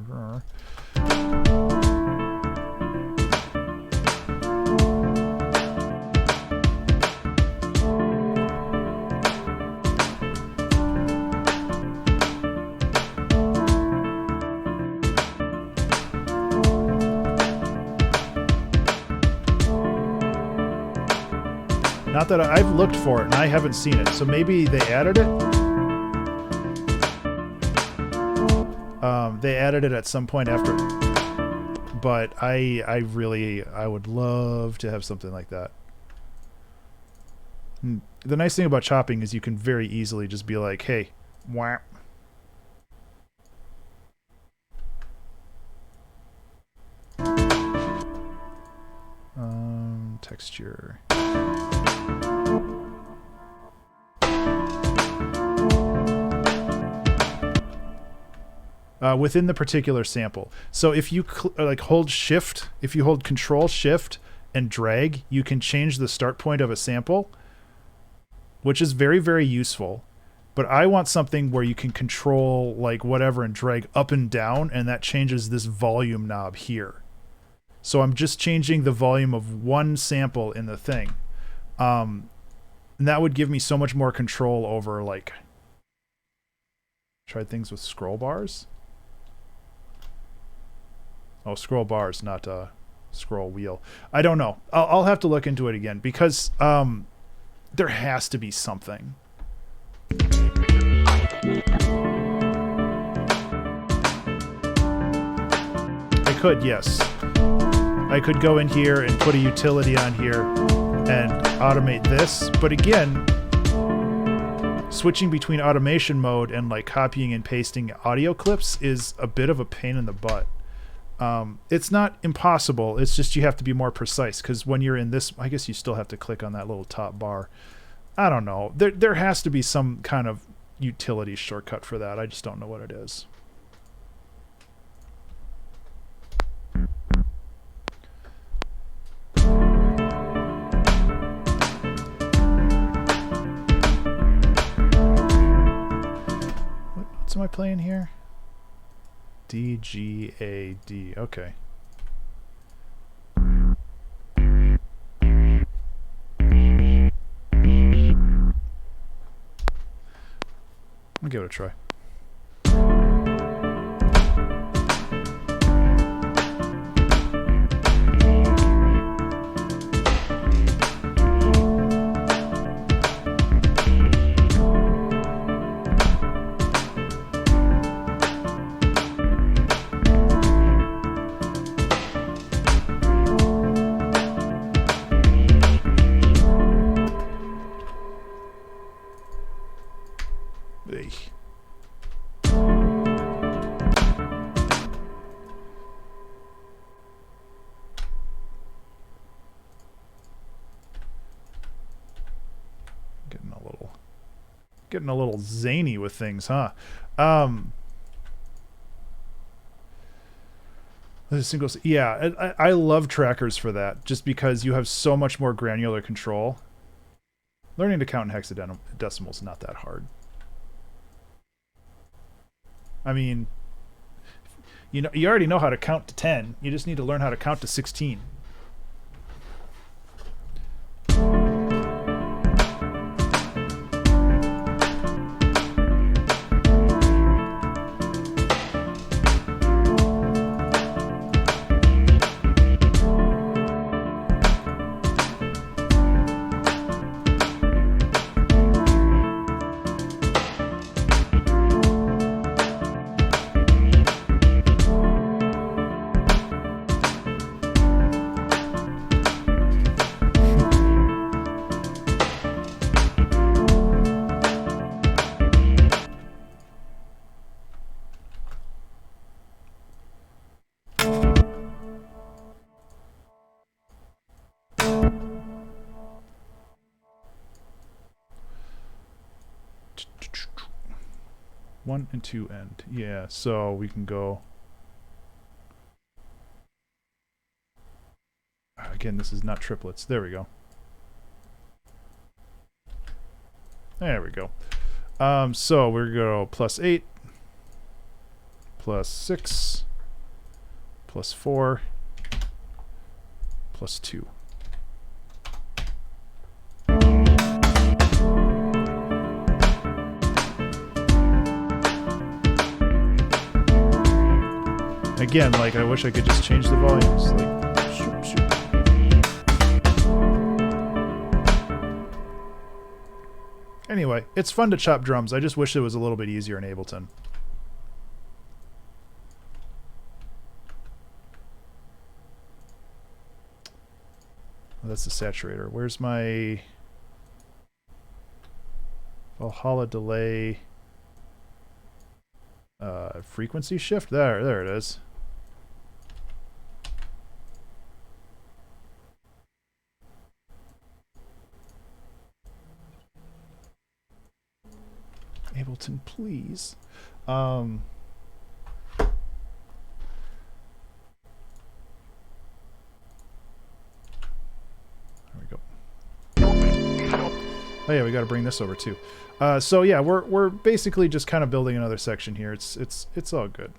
Not that I've looked for it and I haven't seen it, so maybe they added it. They added it at some point after, but I would love to have something like that. The nice thing about chopping is you can very easily just be like, hey, wah. Texture. Within the particular sample. So if you like hold shift, if you hold control shift and drag, you can change the start point of a sample, which is very, very useful. But I want something where you can control like whatever and drag up and down, and that changes this volume knob here. So I'm just changing the volume of one sample in the thing. And that would give me so much more control over like, try things with scroll bars. Oh, scroll bars, not scroll wheel. I don't know. I'll have to look into it again because there has to be something. I could, yes. I could go in here and put a utility on here and automate this. But again, switching between automation mode and like copying and pasting audio clips is a bit of a pain in the butt. It's not impossible. It's just you have to be more precise because when you're in this, I guess you still have to click on that little top bar. I don't know. There has to be some kind of utility shortcut for that. I just don't know what it is. What notes am I playing here? D, G, A, D. Okay. I'll give it a try. Getting a little zany with things, huh? The single, yeah, I love trackers for that, just because you have so much more granular control. Learning to count in hexadecimal is not that hard. I mean, you know, you already know how to count to 10. You just need to learn how to count to 16. One and two end. Yeah, so we can go. Again, this is not triplets. There we go. There we go. So we're going to go +8, +6, +4, +2. Again, like, I wish I could just change the volumes. Like, shoop, shoop. Anyway, it's fun to chop drums. I just wish it was a little bit easier in Ableton. Oh, that's the saturator. Where's my Valhalla delay frequency shift? There it is. Ableton, please. There we go. Oh yeah, we got to bring this over too. So yeah, we're basically just kind of building another section here. It's all good.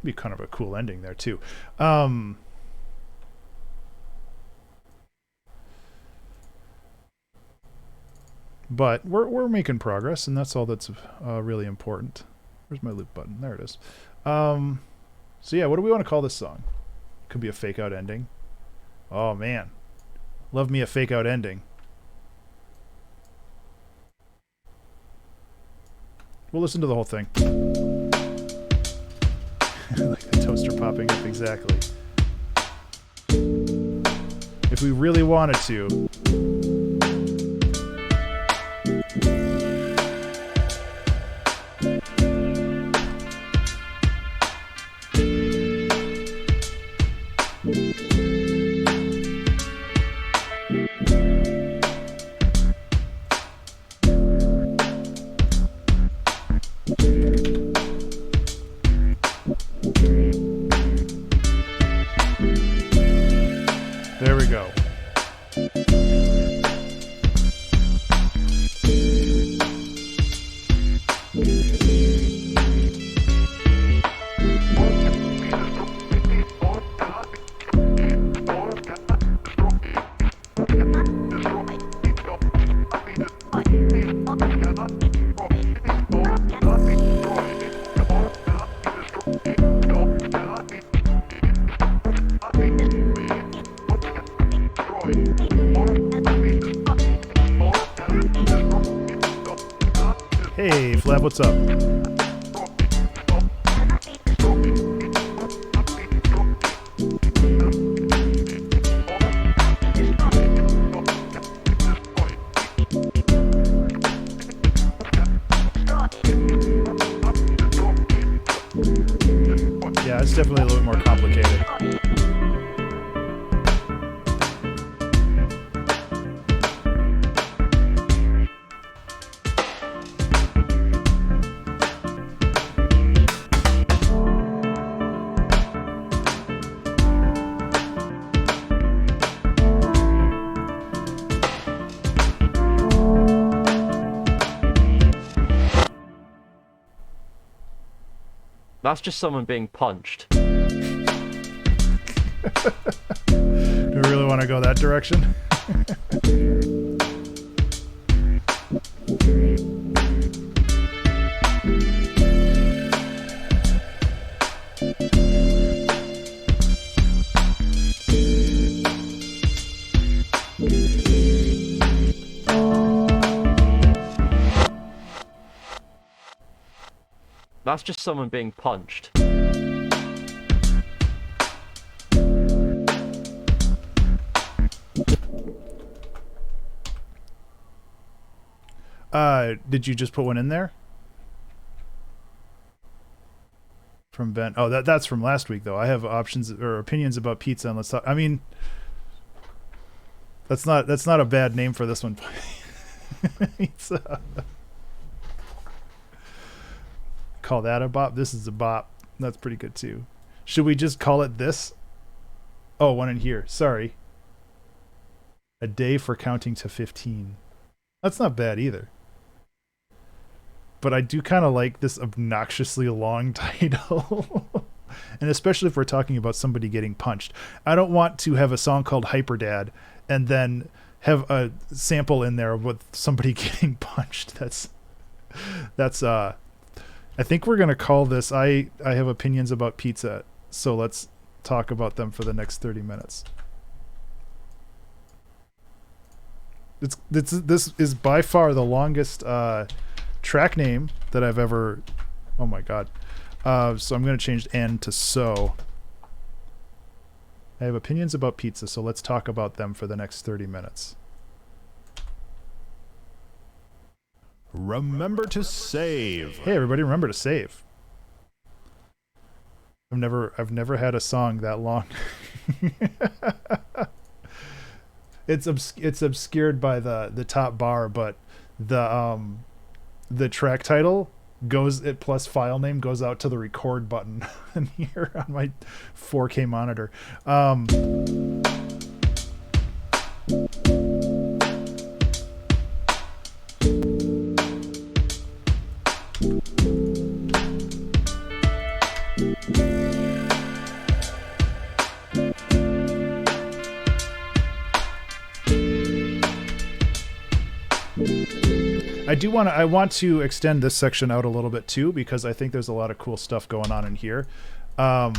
Be kind of a cool ending there too. But we're making progress, and that's all that's really important. Where's my loop button? There it is. So yeah, what do we want to call this song? Could be a fake out ending. Oh man, love me a fake out ending. We'll listen to the whole thing. Like the toaster popping up, exactly. If we really wanted to. There we go. Hey, Flav, what's up? Yeah, it's definitely a little bit more complicated. That's just someone being punched. Do we really want to go that direction? That's just someone being punched. Did you just put one in there? From Ben. Oh, that's from last week though. I have options or opinions about pizza, and let's talk. I mean, that's not a bad name for this one. Pizza. Call that a bop. This is a bop. That's pretty good too. Should we just call it this? Oh, one in here. Sorry. A day for counting to 15. That's not bad either. But I do kind of like this obnoxiously long title. And especially if we're talking about somebody getting punched. I don't want to have a song called Hyper Dad and then have a sample in there with somebody getting punched. That's I think we're going to call this I have opinions about pizza, so let's talk about them for the next 30 minutes. This is by far the longest track name that I've ever... Oh my god. So I'm going to change N to so. I have opinions about pizza, so let's talk about them for the next 30 minutes. Remember to save. Hey everybody, remember to save. I've never had a song that long. It's obscured by the top bar, but the track title it plus file name goes out to the record button here on my 4K monitor. I want to extend this section out a little bit too, because I think there's a lot of cool stuff going on in here. So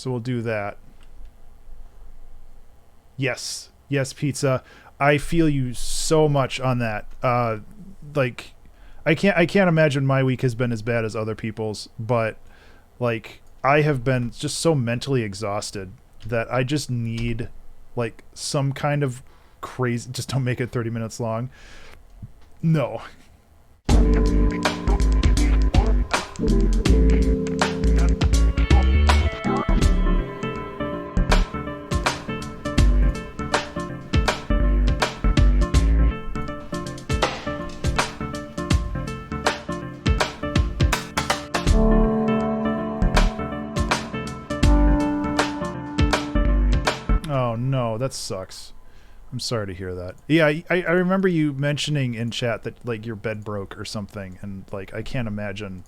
we'll do that. Yes, pizza. I feel you so much on that. Like, I can't imagine my week has been as bad as other people's, but like I have been just so mentally exhausted that I just need like some kind of crazy. Just don't make it 30 minutes long. No. Oh no, that sucks. I'm sorry to hear that. Yeah, I remember you mentioning in chat that like your bed broke or something, and like I can't imagine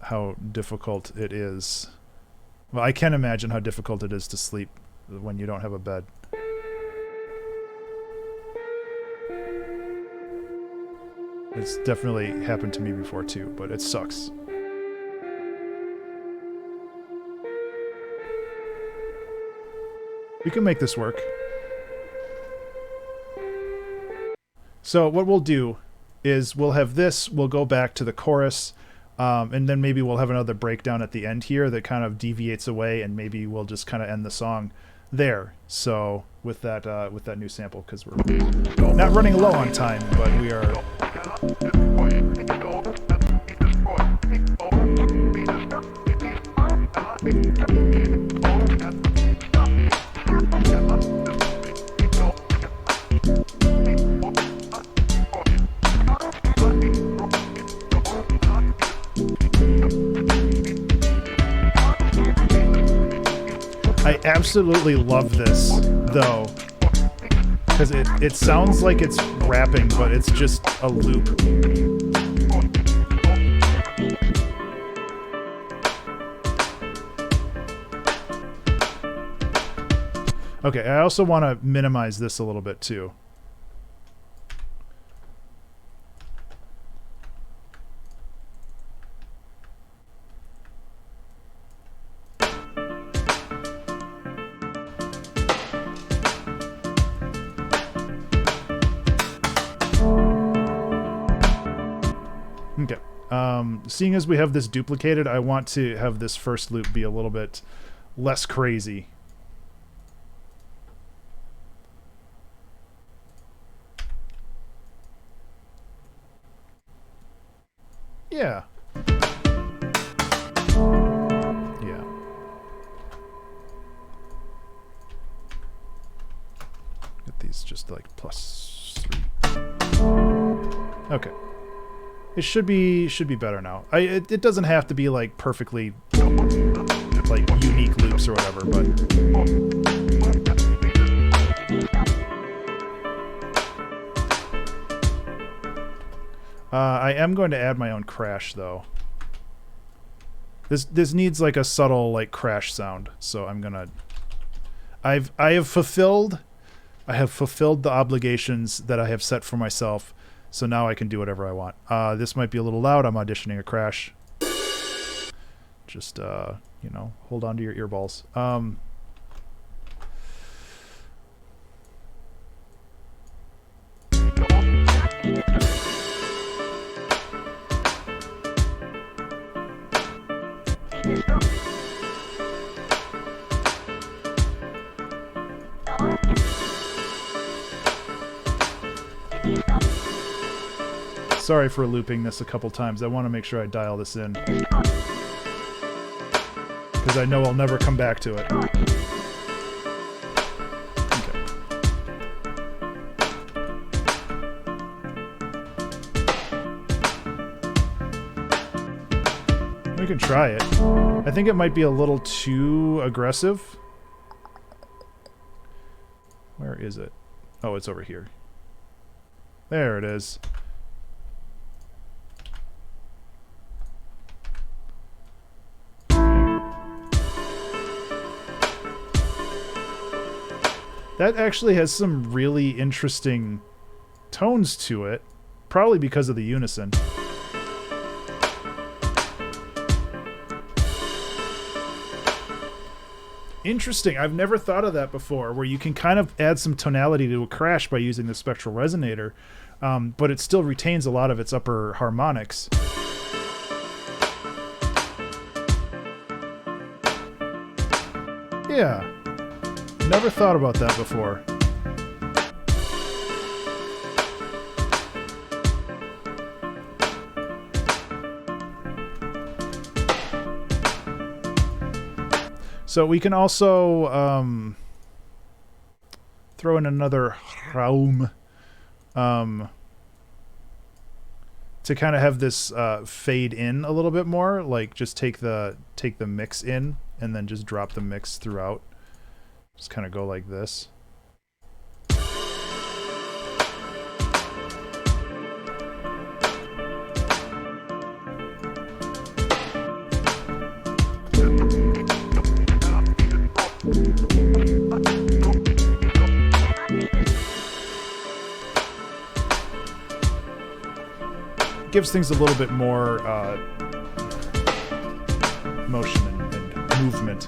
how difficult it is. Well, I can imagine how difficult it is to sleep when you don't have a bed. It's definitely happened to me before too, but it sucks. We can make this work. So what we'll do is we'll have this, we'll go back to the chorus, and then maybe we'll have another breakdown at the end here that kind of deviates away, and maybe we'll just kind of end the song there. So with that new sample, because we're not running low on time, but we are... absolutely love this, though. Because it sounds like it's rapping, but it's just a loop. Okay, I also want to minimize this a little bit, too. Okay. Seeing as we have this duplicated, I want to have this first loop be a little bit less crazy. Yeah. Yeah. Get these just like +3. Okay. It should be better now. It doesn't have to be like perfectly like unique loops or whatever, but I am going to add my own crash though. This needs like a subtle like crash sound, so I'm gonna. I have fulfilled the obligations that I have set for myself. So now I can do whatever I want. This might be a little loud. I'm auditioning a crash. Just, you know, hold on to your earballs. Sorry for looping this a couple times. I want to make sure I dial this in. Because I know I'll never come back to it. Okay. We can try it. I think it might be a little too aggressive. Where is it? Oh, it's over here. There it is. That actually has some really interesting tones to it, probably because of the unison. Interesting. I've never thought of that before, where you can kind of add some tonality to a crash by using the spectral resonator, but it still retains a lot of its upper harmonics. Yeah. Never thought about that before. So we can also throw in another raum to kind of have this fade in a little bit more, like just take the mix in and then just drop the mix throughout. Just kind of go like this. Gives things a little bit more motion and movement.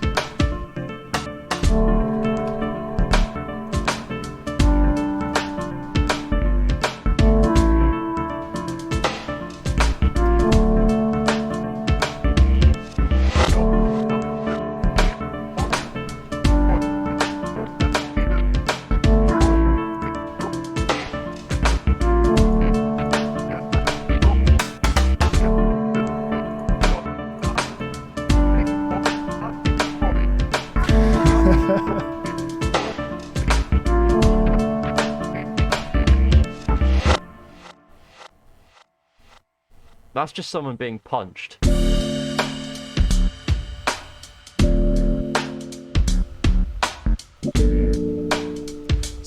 That's just someone being punched.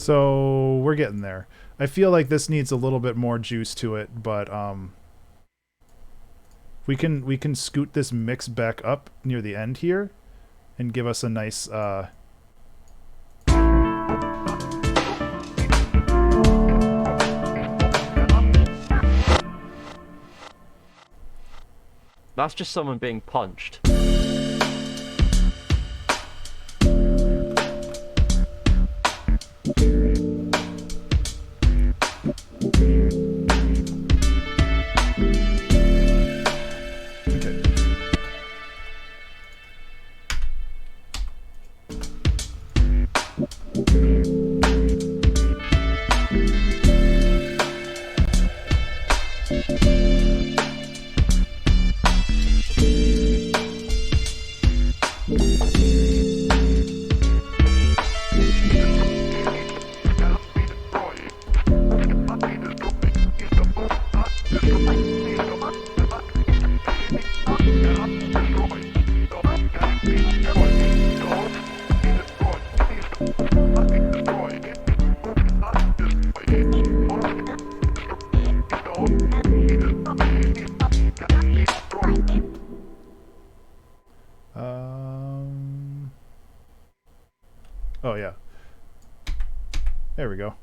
So we're getting there. I feel like this needs a little bit more juice to it, but we can scoot this mix back up near the end here and give us a nice That's just someone being punched. oh yeah. There we go.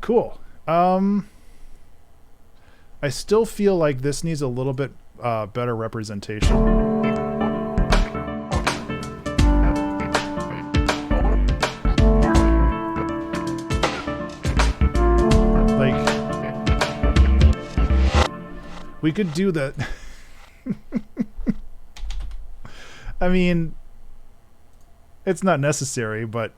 Cool. I still feel like this needs a little bit better representation. We could do that. I mean, it's not necessary, but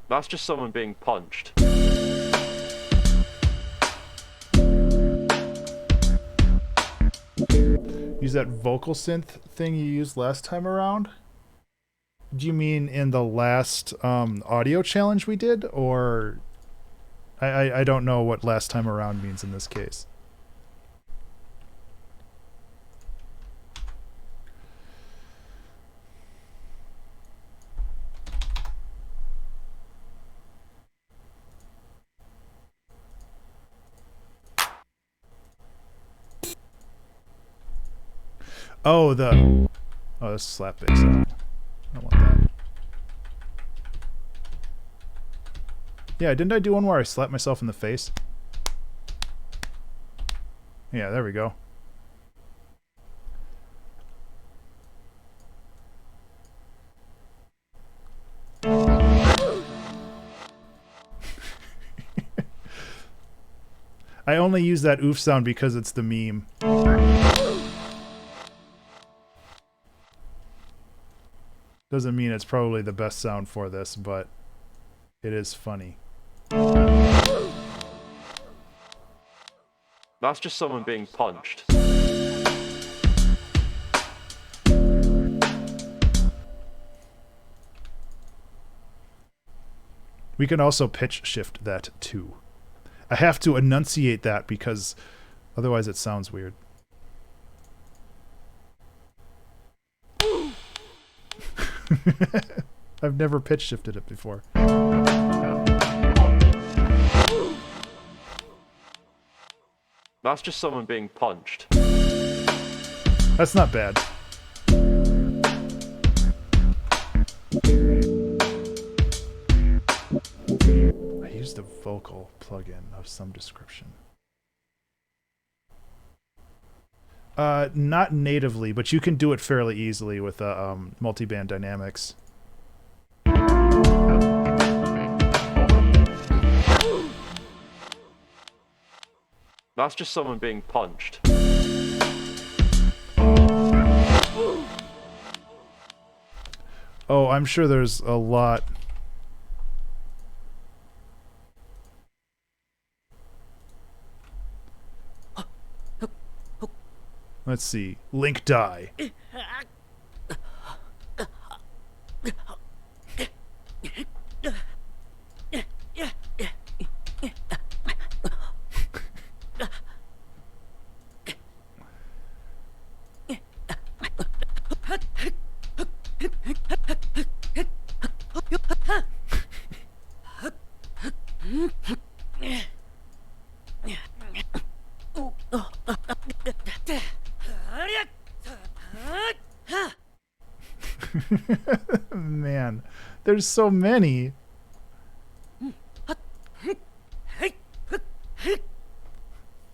That's just someone being punched. Use that vocal synth thing you used last time around? Do you mean in the last audio challenge we did, or I don't know what last time around means in this case. Oh, this slap bass. I don't want that. Yeah, didn't I do one where I slapped myself in the face? Yeah, there we go. I only use that oof sound because it's the meme. Doesn't mean it's probably the best sound for this, but it is funny. That's just someone being punched. We can also pitch shift that too. I have to enunciate that because otherwise it sounds weird. I've never pitch shifted it before. That's just someone being punched. That's not bad. I used a vocal plugin of some description. Not natively, but you can do it fairly easily with multiband dynamics. That's just someone being punched. Oh, I'm sure there's a lot. Let's see. Link die. Man, there's so many.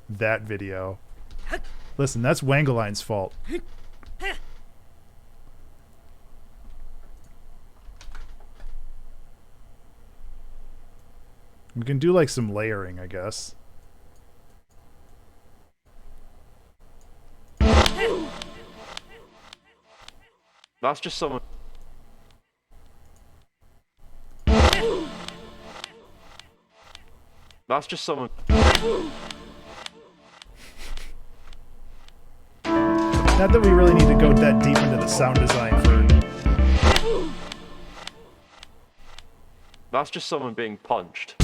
That video. Listen, that's Wangeline's fault. We can do like some layering, I guess. That's just someone. That's just someone. Not that we really need to go that deep into the sound design for... That's just someone being punched.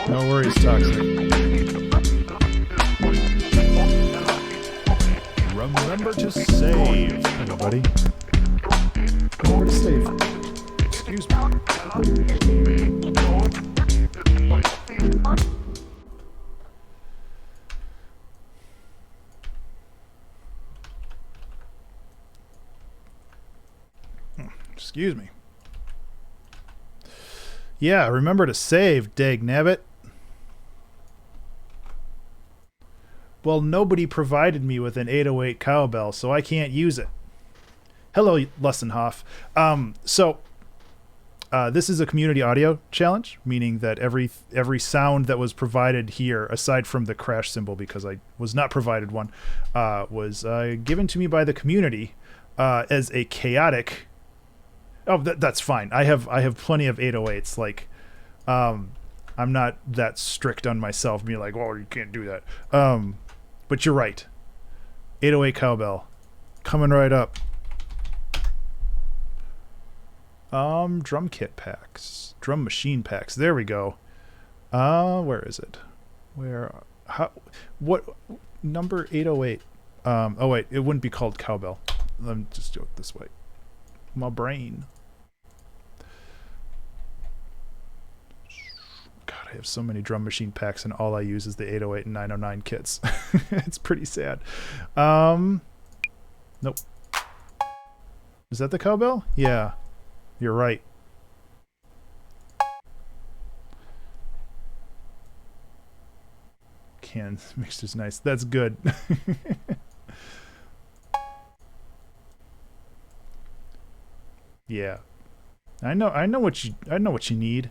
No worries, Toxic. Remember to save. Hello, buddy. Remember to save. Excuse me. Excuse me. Yeah, remember to save, dagnabbit. Well, nobody provided me with an 808 cowbell, so I can't use it. Hello, Lussenhoff. This is a community audio challenge, meaning that every sound that was provided here, aside from the crash cymbal, because I was not provided one, was given to me by the community as a chaotic. Oh, that's fine. I have plenty of 808s. Like, I'm not that strict on myself, being like, "Oh, you can't do that." But you're right. 808 cowbell, coming right up. Drum kit packs, drum machine packs. There we go. Where is it? What number 808? Oh wait, it wouldn't be called cowbell. Let me just do it this way. My brain. God, I have so many drum machine packs, and all I use is the 808 and 909 kits. It's pretty sad. Nope. Is that the cowbell? Yeah. You're right. Can mixture's nice. That's good. Yeah. I know what you need.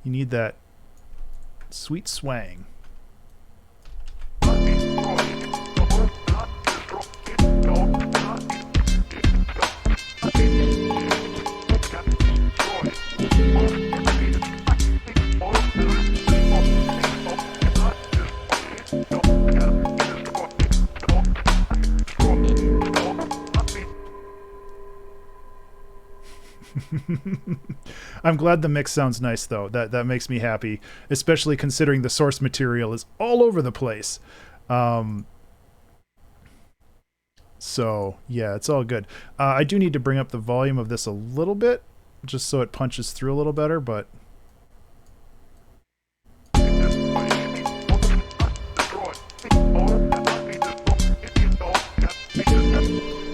You need that sweet swang. I'm glad the mix sounds nice, though. That makes me happy, especially considering the source material is all over the place. So yeah, it's all good. I do need to bring up the volume of this a little bit, just so it punches through a little better, but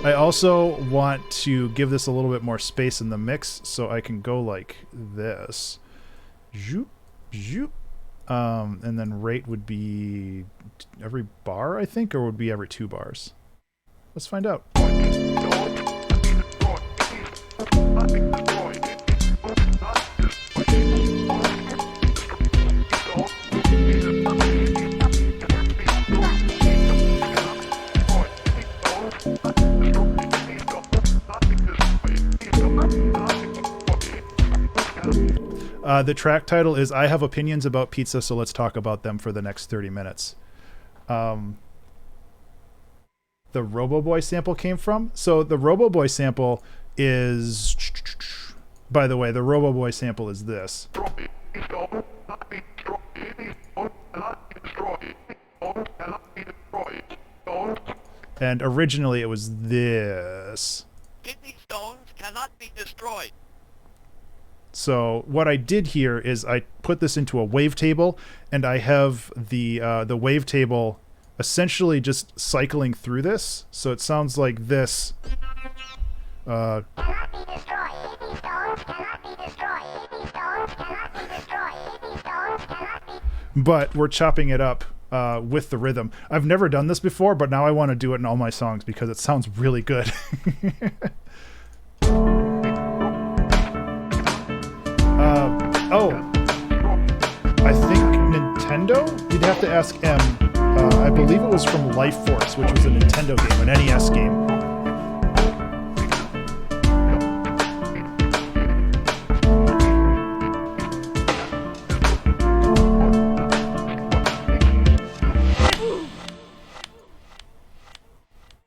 I also want to give this a little bit more space in the mix, so I can go like this. Zoop, zoop. And then rate would be every bar, I think, or would be every 2 bars. Let's find out. The track title is I Have Opinions About Pizza, so let's talk about them for the next 30 minutes. The Robo-Boy sample came from. So the Robo-Boy sample is... By the way, the Robo-Boy sample is this. And originally it was this. Kidney stones cannot be destroyed. So what I did here is I put this into a wavetable, and I have the wavetable essentially just cycling through this. So it sounds like this. Cannot be destroyed. These stones cannot be destroyed. These stones cannot be destroyed. These stones cannot be. But we're chopping it up with the rhythm. I've never done this before, but now I want to do it in all my songs because it sounds really good. I think Nintendo? You'd have to ask M. I believe it was from Life Force, which was a Nintendo game, an NES game.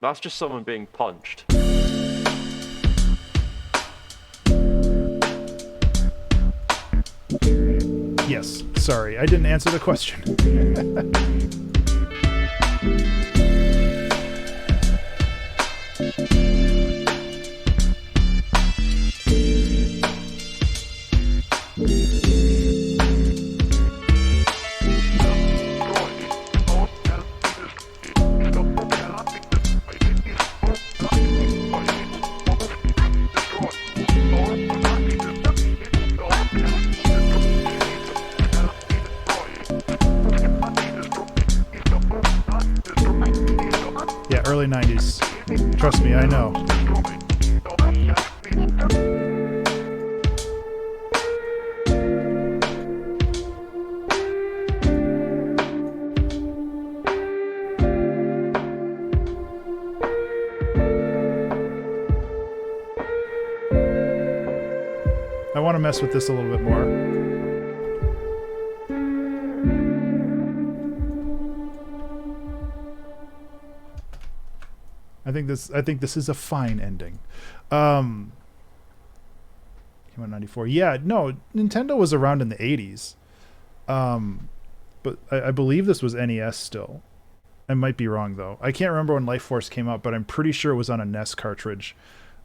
That's just someone being punched. Yes, sorry, I didn't answer the question. Yeah, early 90s. Trust me, I know. I want to mess with this a little bit more. I think this is a fine ending. Came out in 94. Yeah, no, Nintendo was around in the 80s. But I believe this was NES still. I might be wrong though. I can't remember when Life Force came out, but I'm pretty sure it was on a NES cartridge.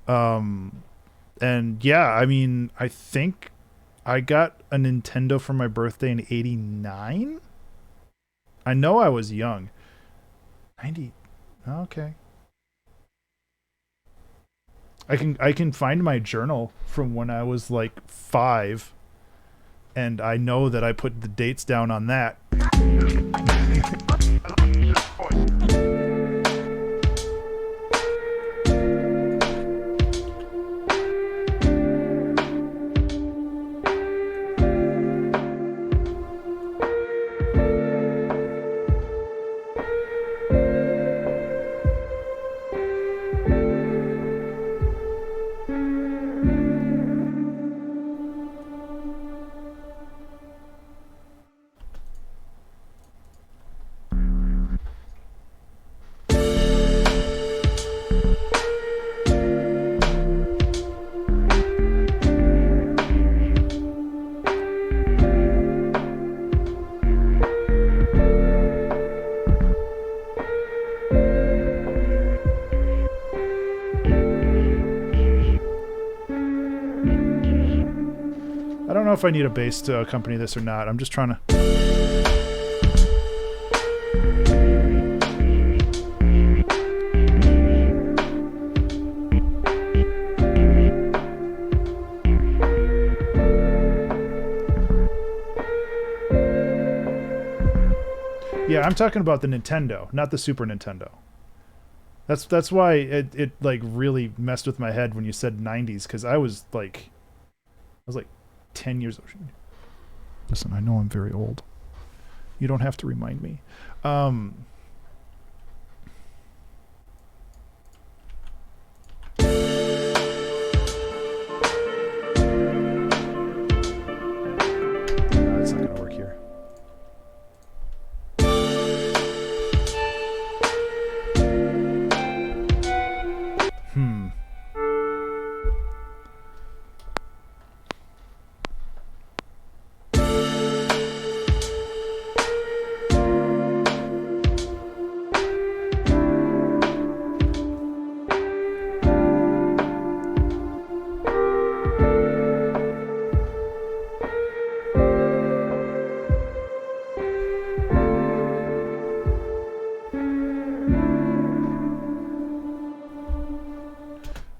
And yeah, I mean, I think I got a Nintendo for my birthday in 89. I know I was young. 90. Okay. I can find my journal from when I was like 5, and I know that I put the dates down on that. I don't know if I need a bass to accompany this or not. I'm just trying to... Yeah, I'm talking about the Nintendo, not the Super Nintendo. That's why it like really messed with my head when you said 90s, because I was like 10 years old. Listen, I know I'm very old. You don't have to remind me. It's not gonna work here.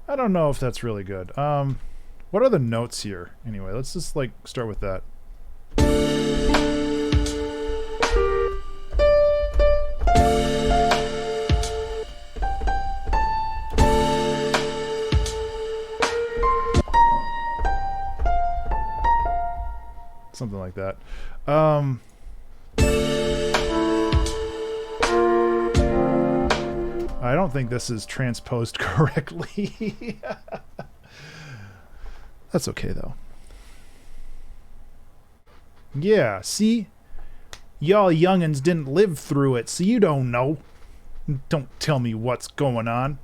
I don't know if that's really good. What are the notes here? Anyway, let's just like start with that. Something like that. I don't think this is transposed correctly. That's okay, though. Yeah, see? Y'all young'uns didn't live through it, so you don't know. Don't tell me what's going on.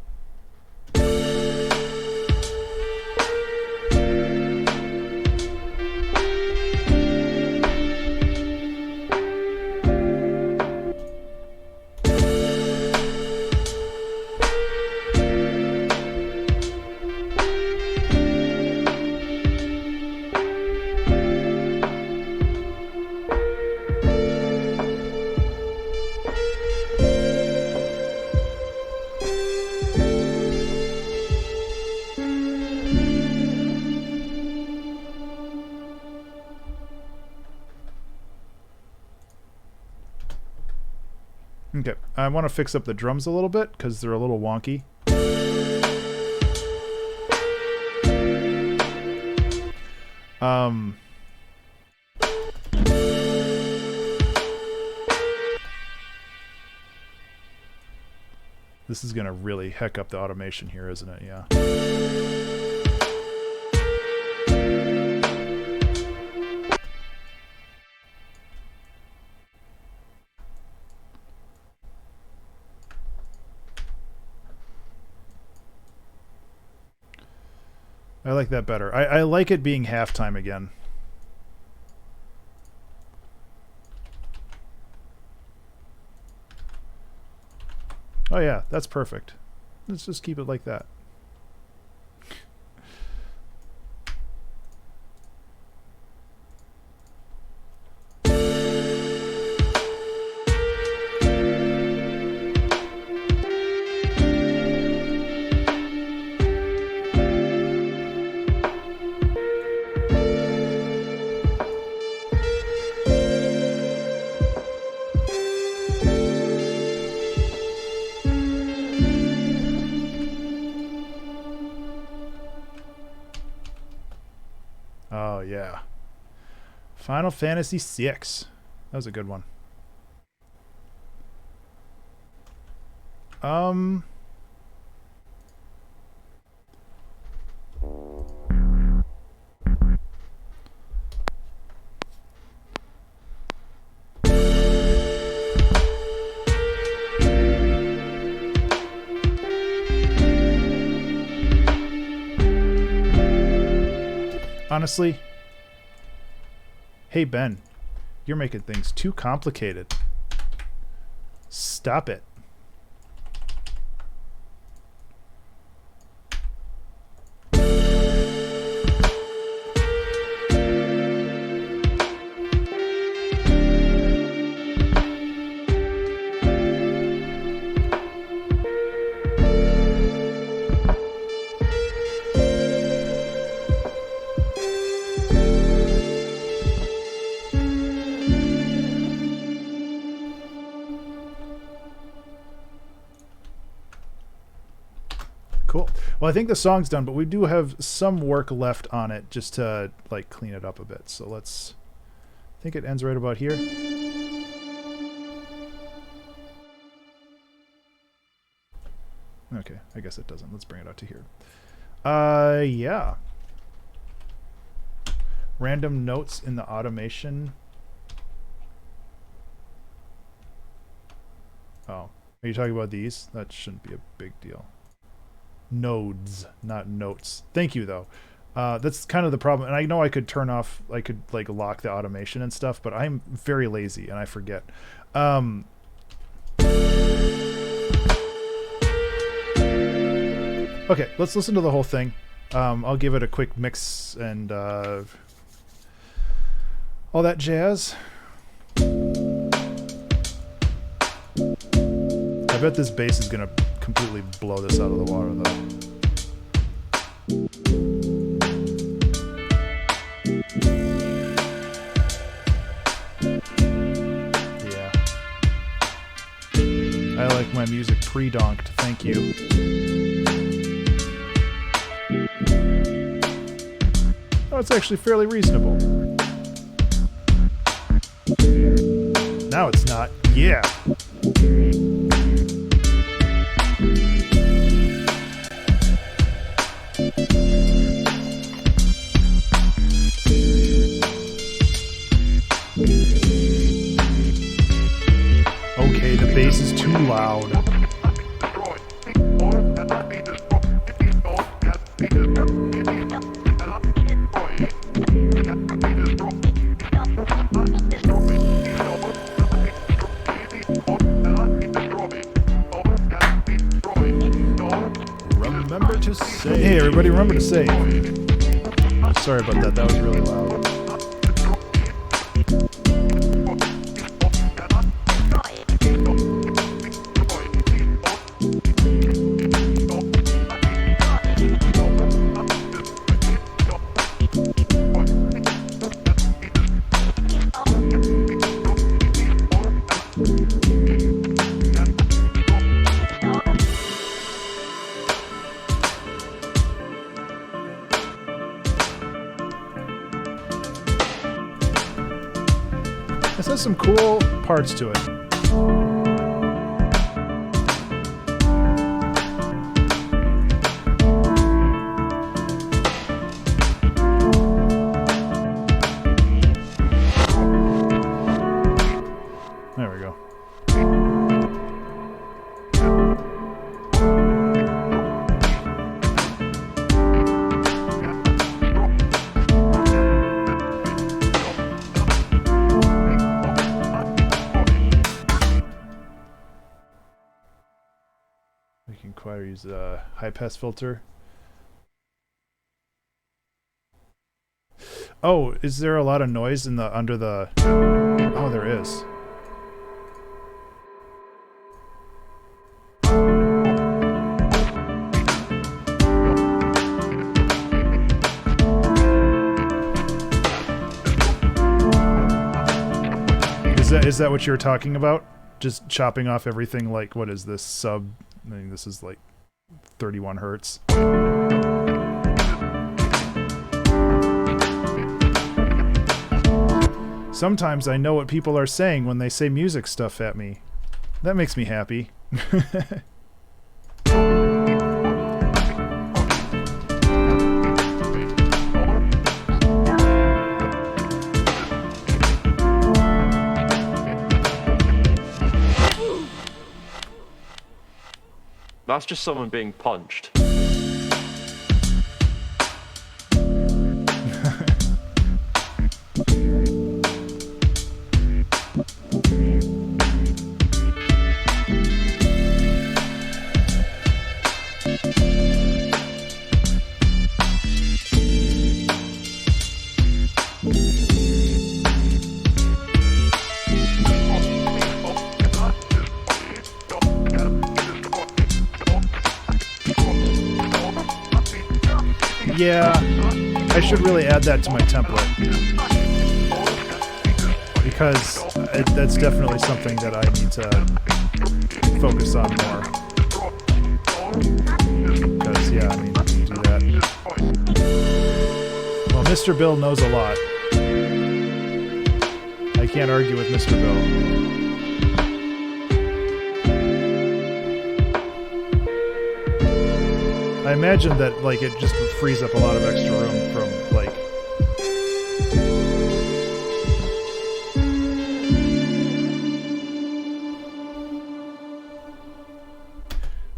Okay, I want to fix up the drums a little bit because they're a little wonky. This is going to really heck up the automation here, isn't it? Yeah. I like that better. I like it being halftime again. Oh yeah, that's perfect. Let's just keep it like that. Oh, yeah. Final Fantasy VI. That was a good one. Honestly, hey Ben, you're making things too complicated. Stop it. Well, I think the song's done, but we do have some work left on it just to like clean it up a bit. So let's. I think it ends right about here. Okay, I guess it doesn't. Let's bring it out to here. Yeah. Random notes in the automation. Oh, are you talking about these? That shouldn't be a big deal. Nodes, not notes. Thank you, though. That's kind of the problem. And I know I could turn off, I could like lock the automation and stuff, but I'm very lazy and I forget. Okay, let's listen to the whole thing. I'll give it a quick mix and all that jazz. I bet this bass is gonna completely blow this out of the water, though. Yeah. I like my music pre-donked, thank you. Oh, it's actually fairly reasonable. Now it's not. Yeah. Okay, the bass is too loud. Remember to save. Hey, everybody, remember to save. Sorry about that. That was really loud. This has some cool parts to it. There we go. We can quite use a high pass filter. Oh, is there a lot of noise in the under the? Oh, there is. Is that what you were talking about? Just chopping off everything like, what is this, sub, I mean, this is like 31 hertz. Sometimes I know what people are saying when they say music stuff at me. That makes me happy. That's just someone being punched. Yeah, I should really add that to my template, because that's definitely something that I need to focus on more, because Yes, yeah, I mean, you can do that. Well, Mr. Bill knows a lot. I can't argue with Mr. Bill. I imagine that, like, it just frees up a lot of extra room from, like...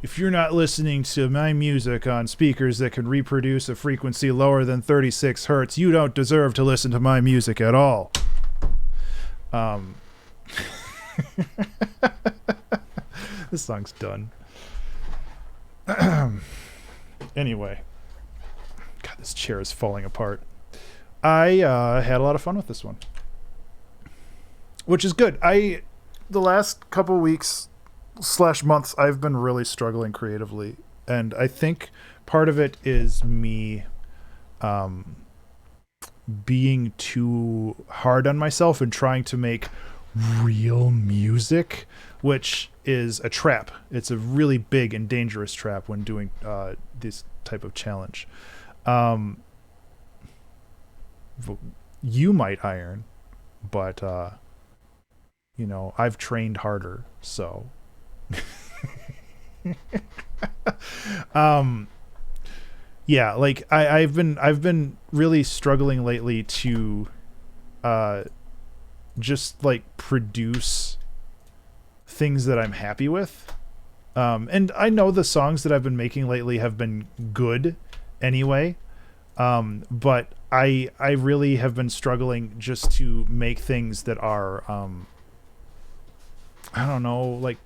If you're not listening to my music on speakers that can reproduce a frequency lower than 36 hertz, you don't deserve to listen to my music at all. This song's done. Anyway. God, this chair is falling apart. I had a lot of fun with this one. Which is good. The last couple weeks / months, I've been really struggling creatively. And I think part of it is me being too hard on myself and trying to make real music, which is a trap. It's a really big and dangerous trap when doing this type of challenge. You might iron, but you know, I've trained harder, so yeah, like I've been really struggling lately to just like produce things that I'm happy with. And I know the songs that I've been making lately have been good anyway. But I really have been struggling just to make things that are, I don't know, like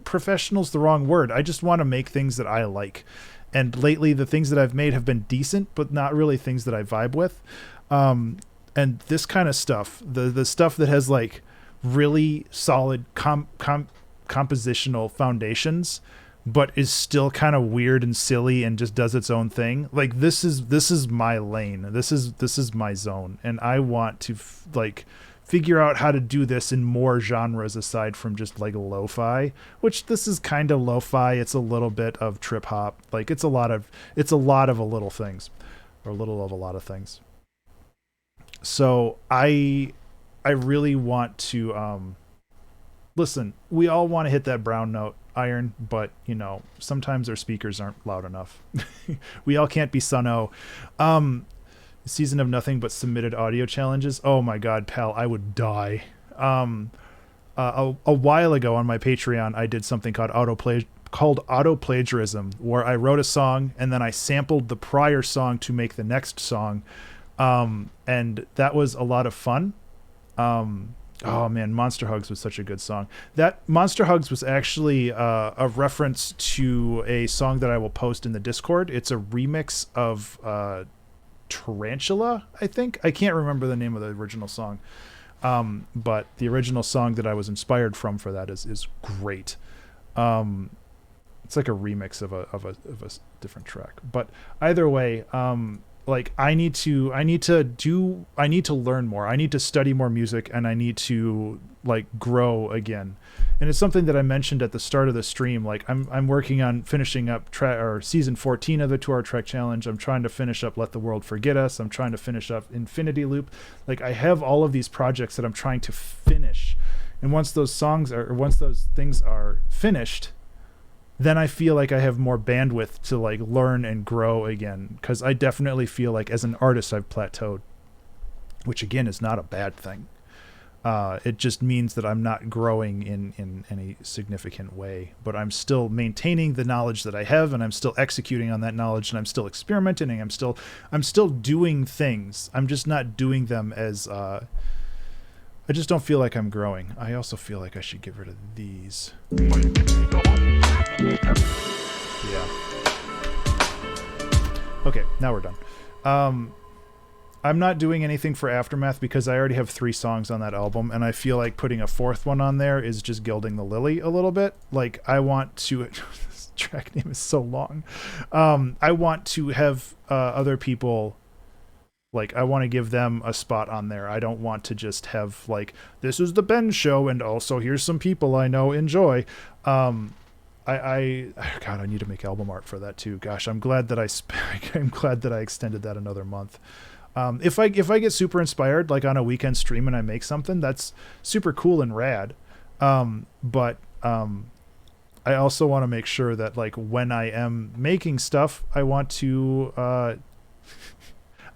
professional's the wrong word. I just want to make things that I like. And lately the things that I've made have been decent, but not really things that I vibe with. And this kind of stuff, the stuff that has like really solid compositional foundations, but is still kind of weird and silly and just does its own thing. Like this is my lane. This is my zone. And I want to like figure out how to do this in more genres aside from just like lo-fi, which this is kind of lo-fi. It's a little bit of trip hop. Like it's a lot of a little things, or a little of a lot of things. So I really want to listen, we all want to hit that brown note, Iron, but you know, sometimes our speakers aren't loud enough. We all can't be Sun-O. Season of nothing but submitted audio challenges. Oh my god, pal, I would die. A while ago on my Patreon, I did something called auto plagiarism, where I wrote a song and then I sampled the prior song to make the next song. And that was a lot of fun. Oh man, Monster Hugs was such a good song. That Monster Hugs was actually a reference to a song that I will post in the Discord. It's a remix of Tarantula, I think. I can't remember the name of the original song. But the original song that I was inspired from for that is great. It's like a remix of a different track. But either way, like I need to learn more. I need to study more music, and I need to like grow again. And it's something that I mentioned at the start of the stream. Like I'm working on finishing up season 14 of the 2-Hour Trek Challenge. I'm trying to finish up Let the World Forget Us. I'm trying to finish up Infinity Loop. Like I have all of these projects that I'm trying to finish. And once those things are finished, then I feel like I have more bandwidth to like learn and grow again. Because I definitely feel like as an artist I've plateaued, which again is not a bad thing. It just means that I'm not growing in any significant way, but I'm still maintaining the knowledge that I have, and I'm still executing on that knowledge, and I'm still experimenting. I'm still doing things. I'm just not doing them as I just don't feel like I'm growing. I also feel like I should get rid of these. Yeah. Okay, now we're done. I'm not doing anything for Aftermath because I already have 3 songs on that album, and I feel like putting a 4th one on there is just gilding the lily a little bit. Like, I want to... This track name is so long. I want to have other people... Like, I want to give them a spot on there. I don't want to just have, like, this is the Ben show, and also here's some people I know enjoy. God, I need to make album art for that too. Gosh, I'm glad that I'm glad that I extended that another month. If I get super inspired, like on a weekend stream and I make something, that's super cool and rad. But I also want to make sure that like when I am making stuff, I want to, I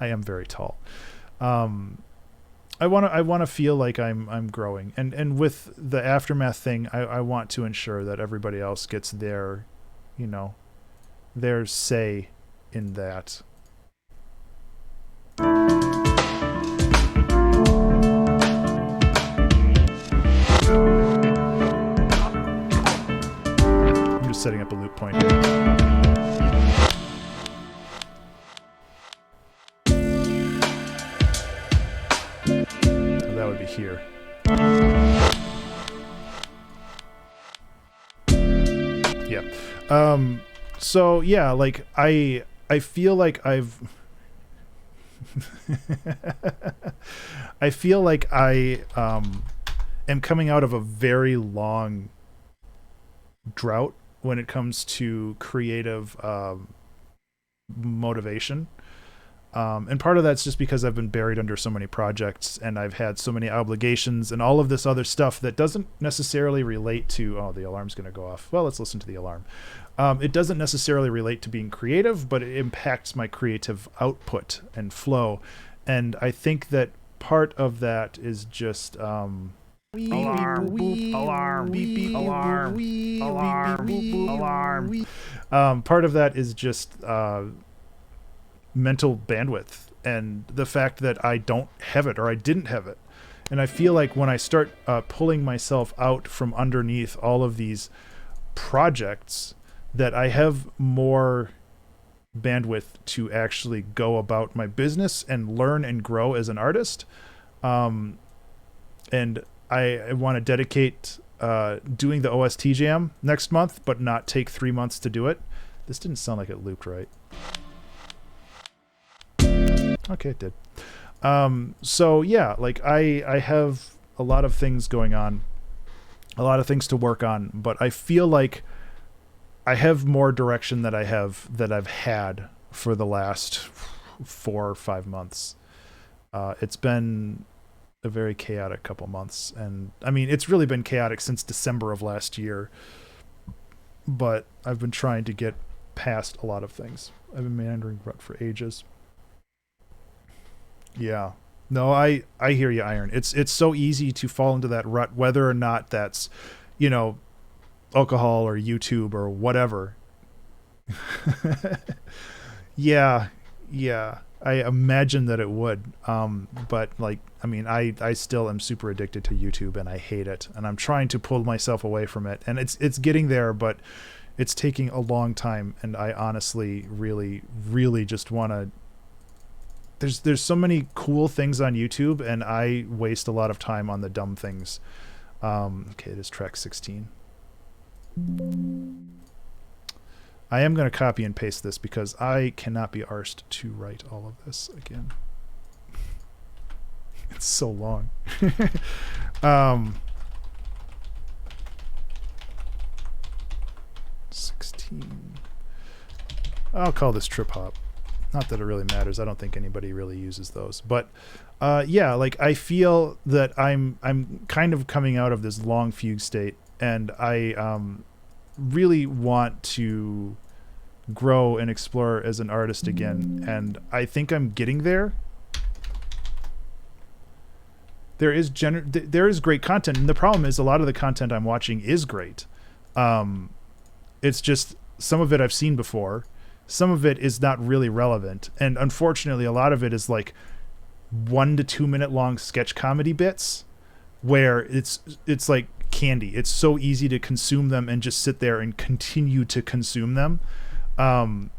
am very tall. I want to feel like I'm growing, and with the Aftermath thing, I want to ensure that everybody else gets their, their say in that. I'm just setting up a loop point here. That would be here. Yeah. So yeah, like I feel like I've I feel like I am coming out of a very long drought when it comes to creative motivation. And part of that's just because I've been buried under so many projects and I've had so many obligations and all of this other stuff that doesn't necessarily relate to, oh, the alarm's going to go off. Well, let's listen to the alarm. It doesn't necessarily relate to being creative, but it impacts my creative output and flow. And I think that part of that is just, Alarm, boop, alarm, beep, beep, alarm, alarm, boop, alarm. Part of that is just mental bandwidth and the fact that I don't have it or I didn't have it. And I feel like when I start pulling myself out from underneath all of these projects, that I have more bandwidth to actually go about my business and learn and grow as an artist. And I want to dedicate doing the OST jam next month, but not take 3 months to do it. This didn't sound like it looped right. Okay, it did. So yeah, like I have a lot of things going on, a lot of things to work on, but I feel like I have more direction that I've had for the last 4 or 5 months. It's been a very chaotic couple months, and I mean, it's really been chaotic since December of last year, but I've been trying to get past a lot of things. I've been meandering rut for ages. Yeah. No, I hear you, Iron. It's so easy to fall into that rut, whether or not that's, alcohol or YouTube or whatever. Yeah. I imagine that it would. But like, I mean, I still am super addicted to YouTube and I hate it. And I'm trying to pull myself away from it. And it's getting there, but it's taking a long time. And I honestly really, really just want to. There's so many cool things on YouTube, and I waste a lot of time on the dumb things. Okay, it is track 16. I am going to copy and paste this because I cannot be arsed to write all of this again. It's so long. 16. I'll call this trip hop. Not that it really matters. I don't think anybody really uses those. But yeah, like I feel that I'm kind of coming out of this long fugue state, and I really want to grow and explore as an artist again. And I think I'm getting there. There is great content, and the problem is a lot of the content I'm watching is great. It's just some of it I've seen before. Some of it is not really relevant, and unfortunately a lot of it is like 1 to 2 minute long sketch comedy bits where it's like candy. It's so easy to consume them and just sit there and continue to consume them, and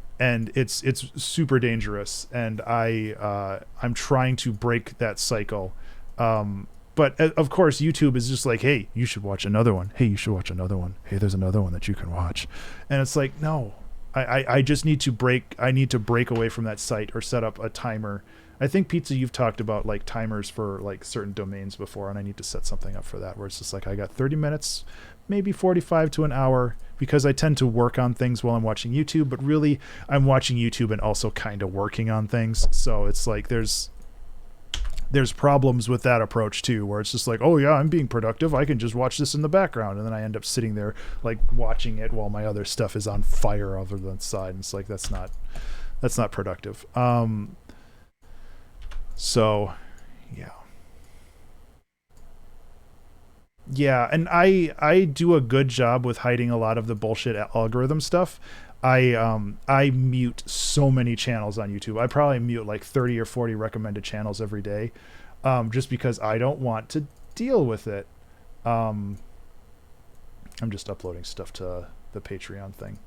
it's super dangerous, and I'm trying to break that cycle. But of course YouTube is just like, hey, you should watch another one. Hey, you should watch another one. Hey, there's another one that you can watch. And it's like, no, I just need to break away from that site or set up a timer. I think Pizza, you've talked about like timers for like certain domains before, and I need to set something up for that where it's just like, I got 30 minutes, maybe 45 to an hour. because I tend to work on things while I'm watching YouTube, but really I'm watching YouTube and also kind of working on things. So it's like there's problems with that approach too, where it's just like, oh yeah, I'm being productive, I can just watch this in the background, and then I end up sitting there like watching it while my other stuff is on fire over the side, and it's like that's not productive. So yeah, and I do a good job with hiding a lot of the bullshit algorithm stuff. I mute so many channels on YouTube. I probably mute like 30 or 40 recommended channels every day, just because I don't want to deal with it. I'm just uploading stuff to the Patreon thing.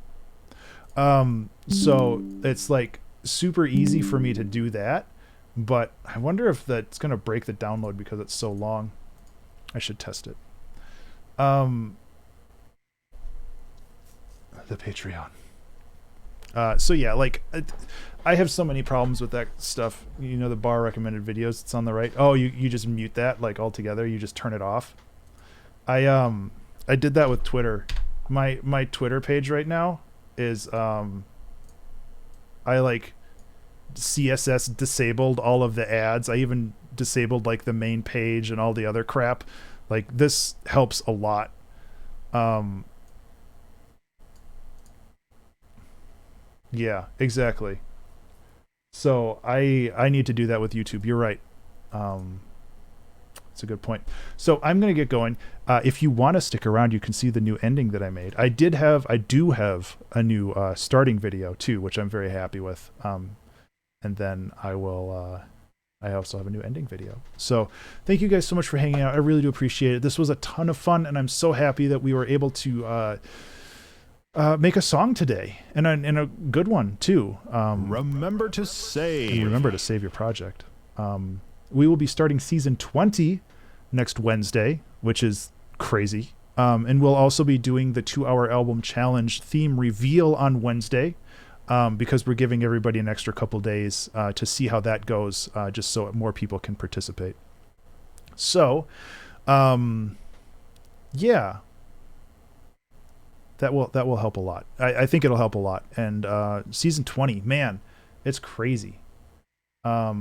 So it's like super easy for me to do that, but I wonder if that's going to break the download because it's so long. I should test it. The Patreon. So yeah, like I have so many problems with that stuff. You know, the bar recommended videos, it's on the right. Oh, you just mute that like altogether. You just turn it off. I did that with Twitter. My Twitter page right now is I like CSS disabled all of the ads. I even disabled like the main page and all the other crap. Like this helps a lot. Yeah, exactly. So I need to do that with YouTube. You're right. It's a good point. So I'm going to get going. If you want to stick around, you can see the new ending that I made. I do have a new starting video too, which I'm very happy with. And then I also have a new ending video. So thank you guys so much for hanging out. I really do appreciate it. This was a ton of fun, and I'm so happy that we were able to make a song today, and a good one too. Remember to save. Remember to save your project. We will be starting season 20 next Wednesday, which is crazy. And we'll also be doing the 2-hour album challenge theme reveal on Wednesday, because we're giving everybody an extra couple days to see how that goes, just so more people can participate. So, yeah. That will help a lot. I think it'll help a lot. And season 20, man, it's crazy. I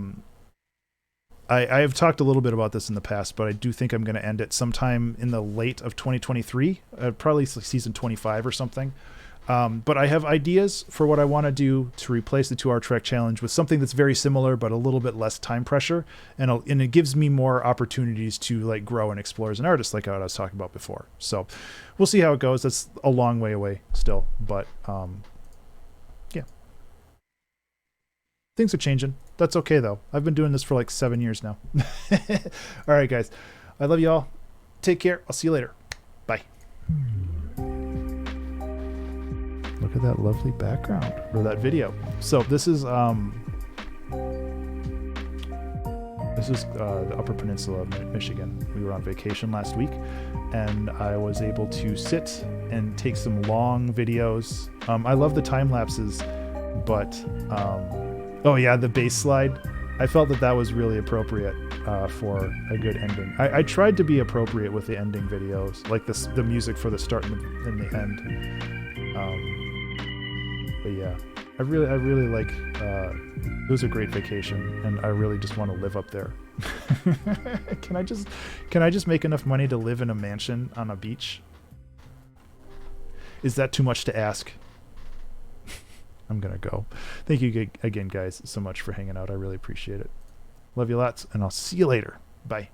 have talked a little bit about this in the past, but I do think I'm going to end it sometime in the late of 2023, probably season 25 or something. But I have ideas for what I want to do to replace the 2-hour track challenge with something that's very similar, but a little bit less time pressure. And it gives me more opportunities to like grow and explore as an artist, like what I was talking about before. So we'll see how it goes. That's a long way away still, but yeah. Things are changing. That's okay though. I've been doing this for like 7 years now. All right, guys. I love you all. Take care. I'll see you later. Bye. Look at that lovely background for that video. So this is the Upper Peninsula of Michigan. We were on vacation last week, and I was able to sit and take some long videos. I love the time lapses, but oh yeah, the bass slide. I felt that was really appropriate for a good ending. I tried to be appropriate with the ending videos, like the music for the start and the end. But yeah, I really like, it was a great vacation, and I really just want to live up there. Can I just make enough money to live in a mansion on a beach? Is that too much to ask? I'm gonna go. Thank you again, guys, so much for hanging out. I really appreciate it. Love you lots, and I'll see you later. Bye.